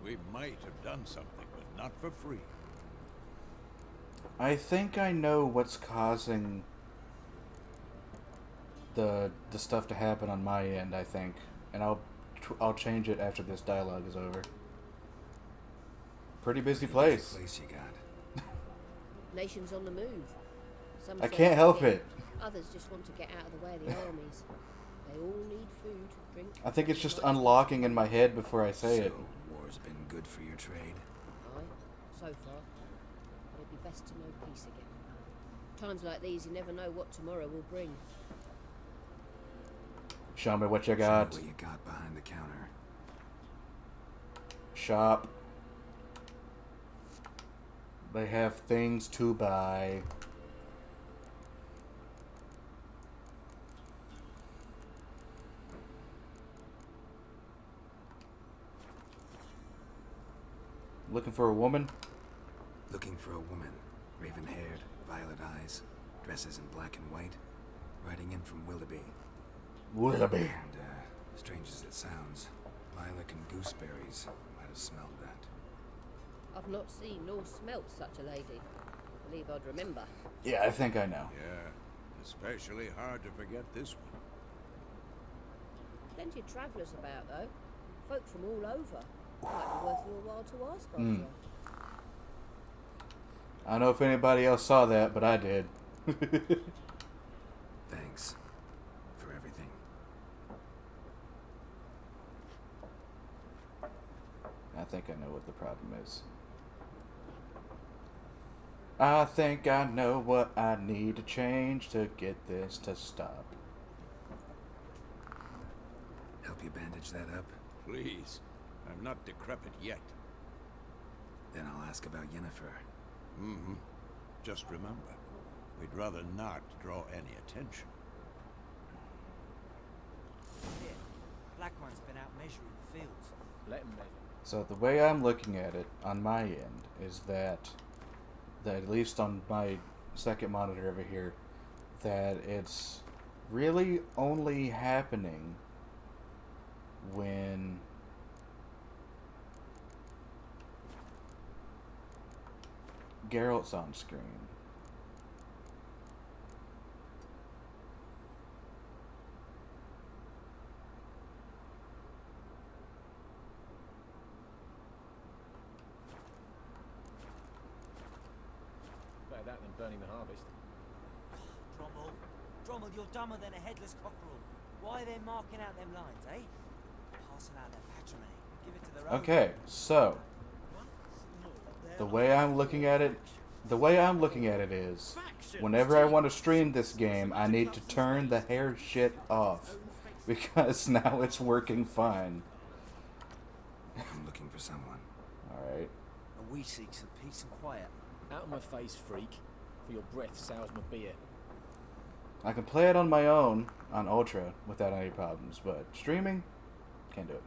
We might have done something, but not for free. I think I know what's causing the stuff to happen on my end, I think. And I'll change it after this dialogue is over. Pretty busy place. Place you got. Nations on the move. Some I say can't help king, it. Others just want to get out of the way of the armies. They all need food, drink. I think it's just and unlocking in my head before I say it. So, war's been good for your trade? Aye, so far. But it'd be best to know peace again. Times like these, you never know what tomorrow will bring. Show me what you Show me got. what you got behind the counter. Shop. They have things to buy. Looking for a woman? Looking for a woman. Raven-haired, violet eyes, dresses in black and white. Riding in from Willoughby. Willoughby. And, strange as it sounds, lilac and gooseberries might have smelled that. I've not seen nor smelt such a lady. I believe I'd remember. Yeah, I think I know. Yeah. Especially hard to forget this one. Plenty of travellers about, though. Folk from all over. Might be worth your while to ask after. Mm. I don't know if anybody else saw that, but I did. Thanks for everything. I think I know what the problem is. I think I know what I need to change to get this to stop. Help you bandage that up? Please. I'm not decrepit yet. Then I'll ask about Yennefer. Mm-hmm. Just remember, we'd rather not draw any attention. Here, Black One's been out measuring the fields. Let him measure. So the way I'm looking at it on my end is that at least on my second monitor over here, that it's really only happening when Geralt's on screen. Better that than burning the harvest. Drommel, you're dumber than a headless cockerel. Why are they marking out them lines, eh? Passing out their patrimony. Give it to the road. Okay, so the way I'm looking at it is whenever I want to stream this game, I need to turn the hair shit off because now it's working fine. I'm looking for someone. Alright. And we seek some peace and quiet. Out of my face, freak. For your breath sours my beer. I can play it on my own on Ultra without any problems, but streaming, can't do it.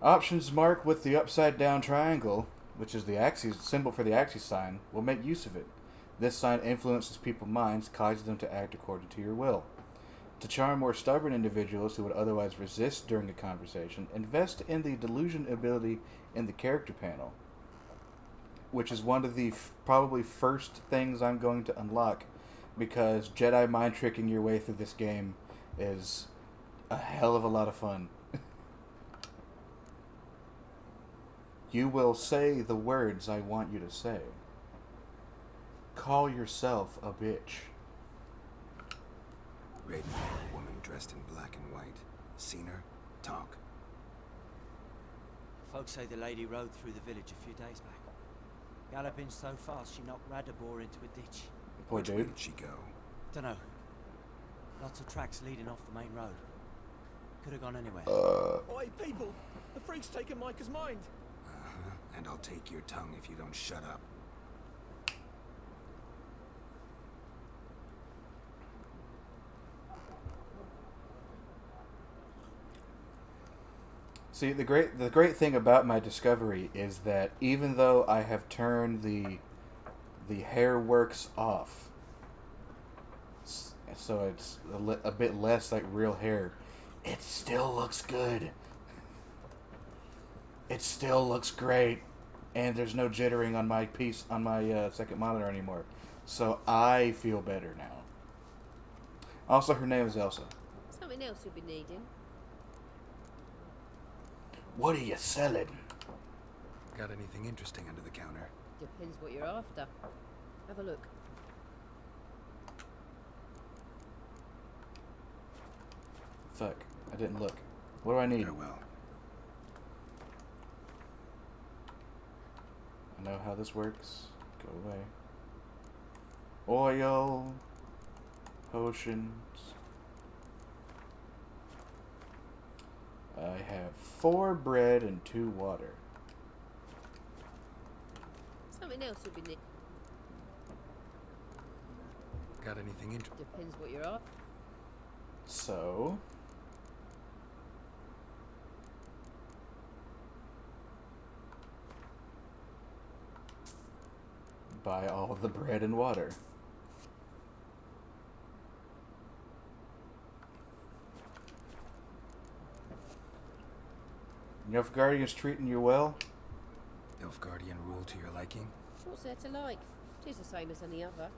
Options marked with the upside down triangle, which is the axis symbol for the axis sign, will make use of it. This sign influences people's minds, causes them to act according to your will. To charm more stubborn individuals who would otherwise resist during a conversation, invest in the delusion ability in the character panel, which is one of the probably first things I'm going to unlock, because Jedi mind tricking your way through this game is a hell of a lot of fun. You will say the words I want you to say. Call yourself a bitch. Ravenhall woman dressed in black and white. Seen her? Talk. Folks say the lady rode through the village a few days back. Galloping so fast she knocked Radabor into a ditch. Poor Which way dude. did she go? Dunno. Lots of tracks leading off the main road. Could have gone anywhere. Oi, people! The freak's taken Micah's mind! Uh-huh. And I'll take your tongue if you don't shut up. See, the great thing about my discovery is that even though I have turned the hair works off, so it's a bit less like real hair, it still looks good. It still looks great, and there's no jittering on my second monitor anymore, so I feel better now. Also, her name is Elsa. Something else you'll be needing. What are you selling? Got anything interesting under the counter? Depends what you're after. Have a look. Fuck, I didn't look. What do I need? Farewell. I know how this works. Go away. Oil. Potions. I have 4 bread and 2 water. Something else you'll be needing. Got anything interesting? Depends what you're after. So... buy all the bread and water. Nilfgaardian's treating you well? Nilfgaardian rule to your liking? What's there to like? 'Tis the same as any other.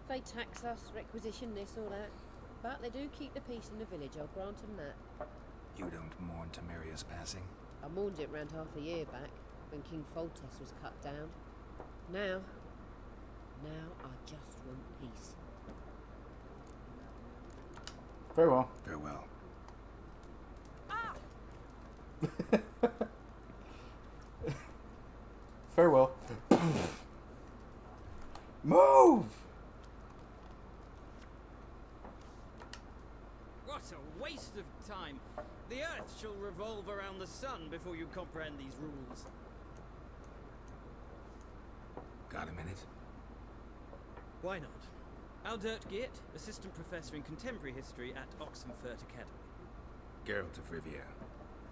They tax us, requisition this or that. But they do keep the peace in the village, I'll grant them that. You don't mourn Temeria's passing? I mourned it round half a year back, when King Foltest was cut down. Now I just want peace. Very well. Farewell. Farewell. Move! What a waste of time. The Earth shall revolve around the sun before you comprehend these rules. Got a minute? Why not? Aldert Geert, assistant professor in contemporary history at Oxenfurt Academy. Geralt of Rivia.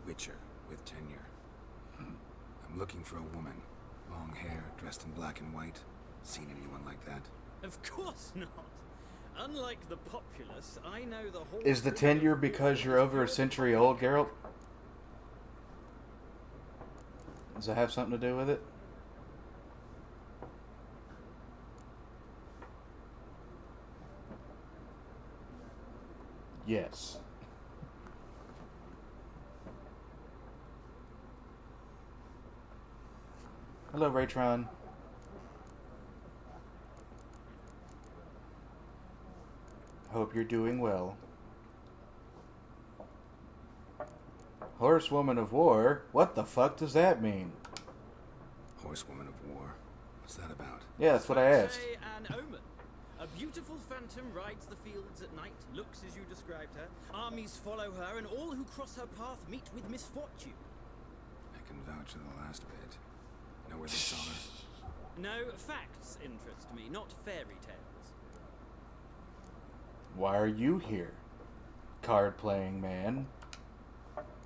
Witcher, with tenure. I'm looking for a woman. Long hair, dressed in black and white. Seen anyone like that? Of course not. Unlike the populace, I know the whole... Is the tenure because you're over a century old, Geralt? Does that have something to do with it? Yes. Hello, Raytron. Hope you're doing well. Horsewoman of War? What the fuck does that mean? Horsewoman of War? What's that about? Yeah, that's what I asked. Say an omen. A beautiful phantom rides the fields at night, looks as you described her. Armies follow her, and all who cross her path meet with misfortune. I can vouch for the last bit. Know where they saw her? No, facts interest me, not fairy tales. Why are you here, card-playing man?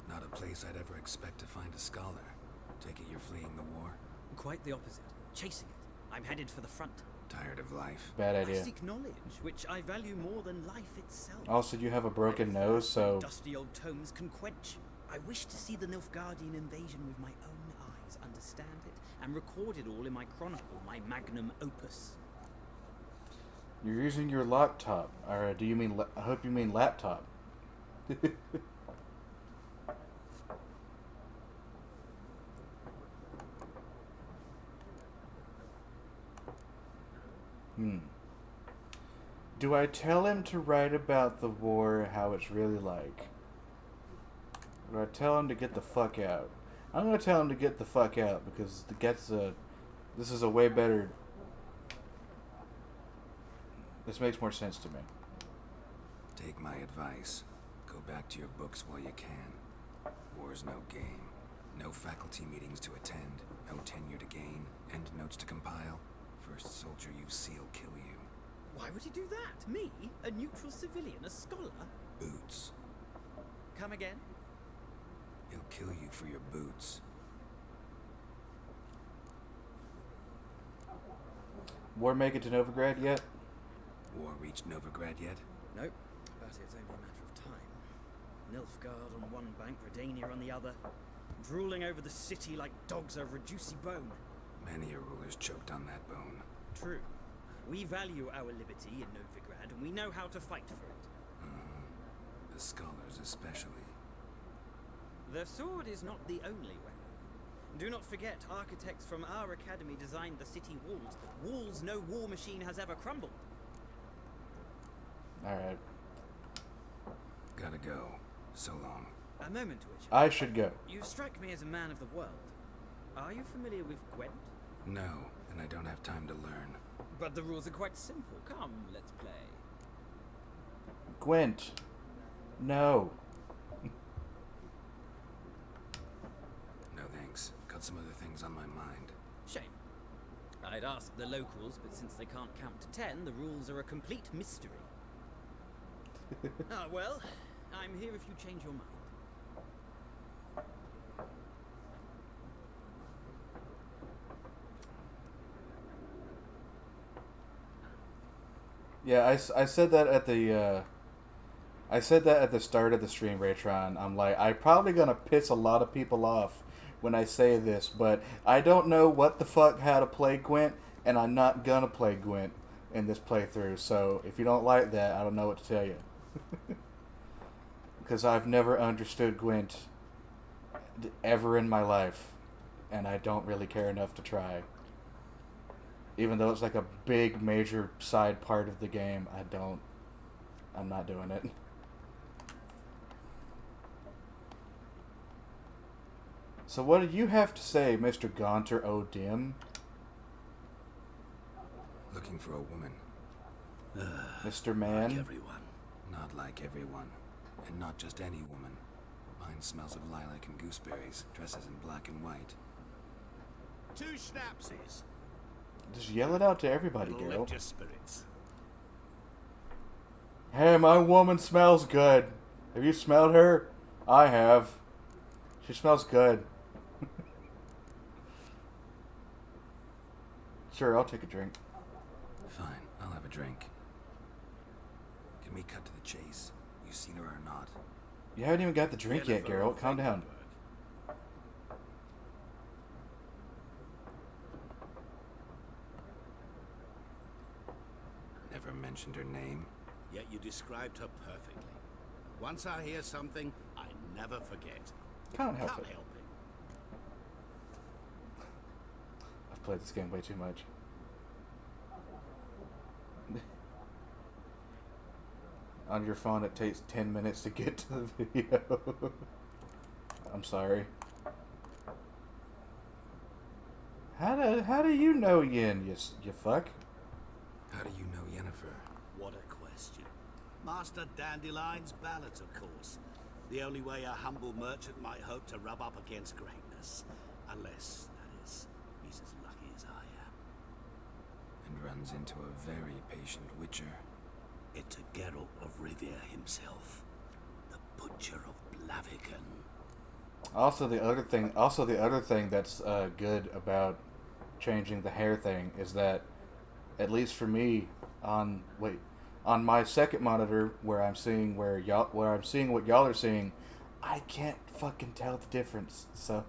Not a place I'd ever expect to find a scholar. Take it you're fleeing the war? Quite the opposite. Chasing it. I'm headed for the front. Tired of life? Bad I idea. seek knowledge, which I value more than life itself. Also, you have a broken nose, so... Dusty old tomes can quench. I wish to see the Nilfgaardian invasion with my own eyes, understand it, and record it all in my chronicle, my magnum opus. You're using your laptop. Or do you mean... I hope you mean laptop. Do I tell him to write about the war, how it's really like? Or do I tell him to get the fuck out? I'm gonna tell him to get the fuck out because this is a way better... This makes more sense to me. Take my advice. Go back to your books while you can. War's no game. No faculty meetings to attend. No tenure to gain. Endnotes to compile. First soldier you see will kill you. Why would he do that? Me? A neutral civilian? A scholar? Boots. Come again? He'll kill you for your boots. War make it to Novigrad yet? War reached Novigrad yet? Nope, but it's only a matter of time. Nilfgaard on one bank, Redania on the other, drooling over the city like dogs over a juicy bone. Many a ruler's choked on that bone. True. We value our liberty in Novigrad, and we know how to fight for it. The scholars especially. The sword is not the only weapon. Do not forget, architects from our academy designed the city walls. Walls no war machine has ever crumbled. Alright. Gotta go. So long. A moment, Witcher. I should go. You strike me as a man of the world. Are you familiar with Gwent? No, and I don't have time to learn. But the rules are quite simple. Come, let's play. Gwent. No. No thanks. Got some other things on my mind. Shame. I'd ask the locals, but since they can't count to 10, the rules are a complete mystery. Ah, well, I'm here if you change your mind. Yeah, I said that at the I said that at the start of the stream, Raytron. I'm like, I'm probably gonna piss a lot of people off when I say this, but I don't know what the fuck how to play Gwent, and I'm not gonna play Gwent in this playthrough. So if you don't like that, I don't know what to tell you. Because I've never understood Gwent ever in my life, and I don't really care enough to try. Even though it's like a big, major side part of the game, I'm not doing it. So what do you have to say, Mr. Gaunter O'Dim? Looking for a woman. Mr. Man? Like everyone. Not like everyone. And not just any woman. Mine smells of lilac and gooseberries, dresses in black and white. 2 schnapsies. Just yell it out to everybody, It'll Geralt. lift your spirits. Hey, my woman smells good. Have you smelled her? I have. She smells good. Sure, I'll take a drink. Fine, I'll have a drink. Can we cut to the chase? You seen her or not? You haven't even got the drink yet, Yennefer Geralt. will Calm make down. it work. Never mentioned her name. Yet you described her perfectly. Once I hear something, I never forget. Can't help Can't it. help it. I've played this game way too much. On your phone, it takes 10 minutes to get to the video. I'm sorry. How do you know Yen, you fuck? How do you know Yennefer? What a question. Master Dandelion's ballads, of course. The only way a humble merchant might hope to rub up against greatness. Unless, that is, he's as lucky as I am. And runs into a very patient witcher. It's a Geralt of Rivia himself. The Butcher of Blaviken. Also, the other thing that's good about changing the hair thing is that, at least for me, on my second monitor where I'm seeing what y'all are seeing, I can't fucking tell the difference. So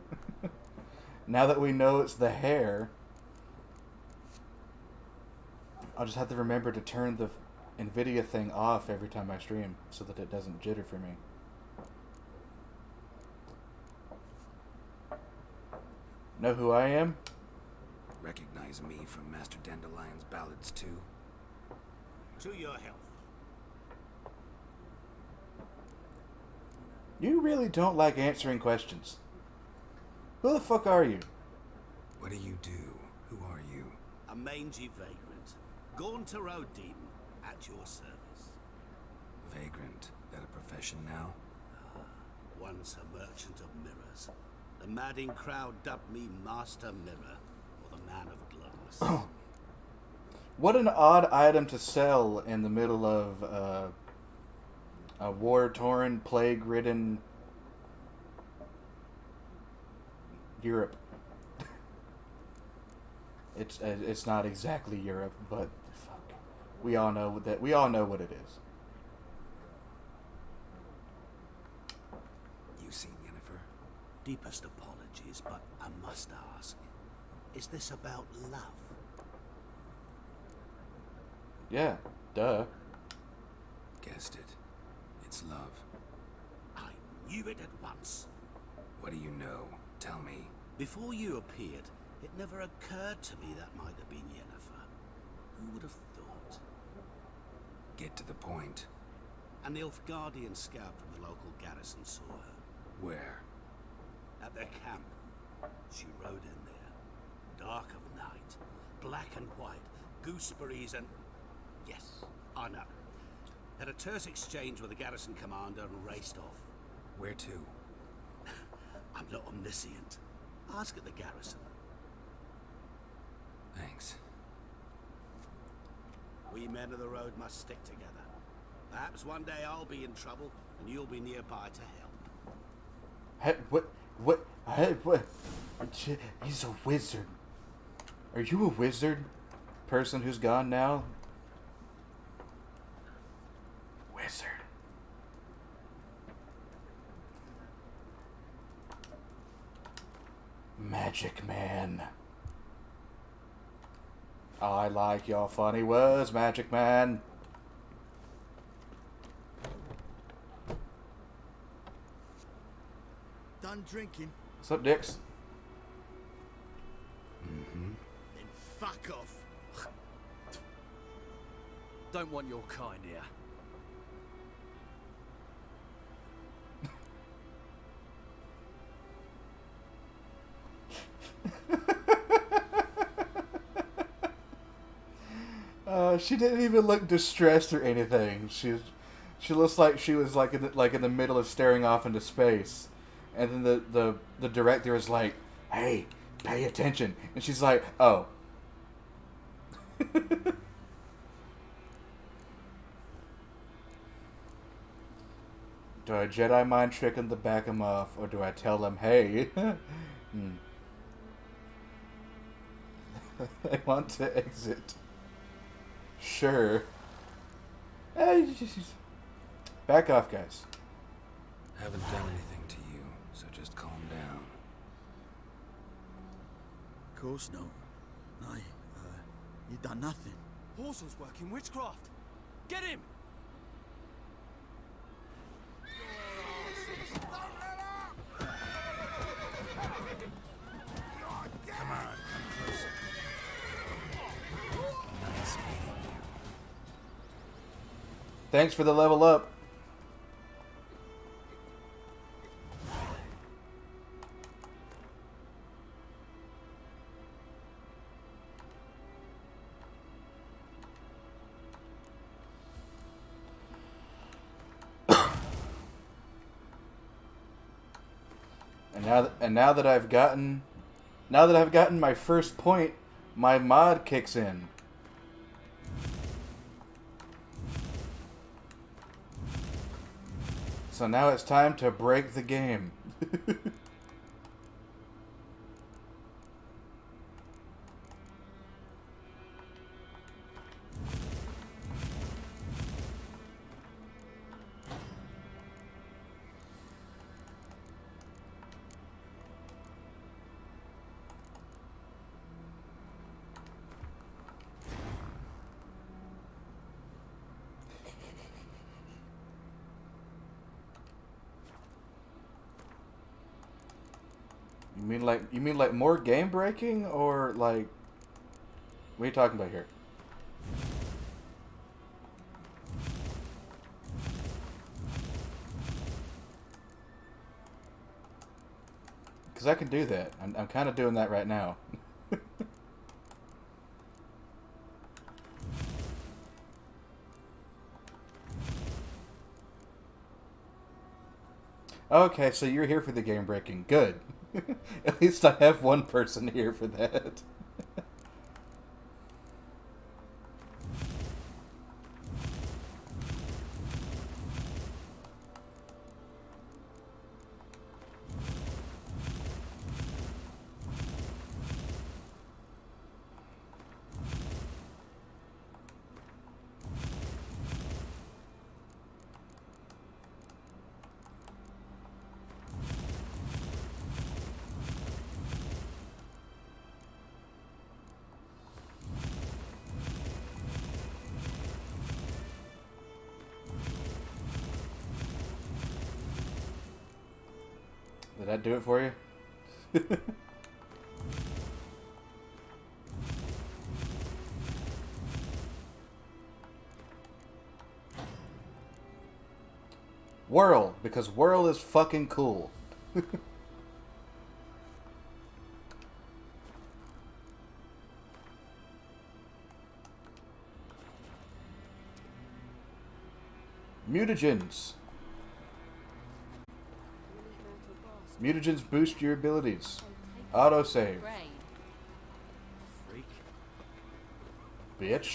now that we know it's the hair, I'll just have to remember to turn the NVIDIA thing off every time I stream so that it doesn't jitter for me. Know who I am? Recognize me from Master Dandelion's ballads too? To your health. You really don't like answering questions. Who the fuck are you? What do you do? Who are you? A mangy vagrant. Gone to road demon. At your service. Vagrant. That a profession now? Once a merchant of mirrors. The madding crowd dubbed me Master Mirror, or the Man of Glass. What an odd item to sell in the middle of a war-torn, plague-ridden Europe. It's not exactly Europe, but fuck, we all know that. We all know what it is. You seen Yennefer? Deepest apologies, but I must ask. Is this about love? Yeah, duh. Guessed it. It's love. I knew it at once. What do you know? Tell me. Before you appeared, it never occurred to me that might have been Yennefer. Who would have thought? Get to the point. An Nilfgaardian scout from the local garrison saw her. Where? At their camp. She rode in there. Dark of night. Black and white. Gooseberries and... Yes, I know. Had a terse exchange with the garrison commander and raced off. Where to? I'm not omniscient. Ask at the garrison. Thanks. We men of the road must stick together. Perhaps one day I'll be in trouble and you'll be nearby to help. Hey, what? Hey, what? He's a wizard. Are you a wizard? Person who's gone now? Wizard. Magic Man. I like your funny words, Magic Man. Done drinking? What's up, Dix? Mm-hmm. Then fuck off. Don't want your kind here. She didn't even look distressed or anything. She looks like she was like in the middle of staring off into space, and then the director is like, "Hey, pay attention," and she's like, "Oh." Do I Jedi mind trick him to back him off, or do I tell him, hey, I want to exit? Sure. Back off, guys. Haven't done anything to you, so just calm down. Of course not. No, you done nothing. Horsel's working witchcraft. Get him! Come on, come closer. Nice meeting you. Thanks for the level up. And now that I've gotten my first point, my mod kicks in. So now it's time to break the game. You mean like more game breaking, or like what are you talking about here? Because I can do that. I'm kind of doing that right now. Okay, so you're here for the game breaking. Good. At least I have one person here for that. Did that do it for you? Whirl, because Whirl is fucking cool. Mutagens. Mutagens boost your abilities. Autosave. Brain. Freak. Bitch.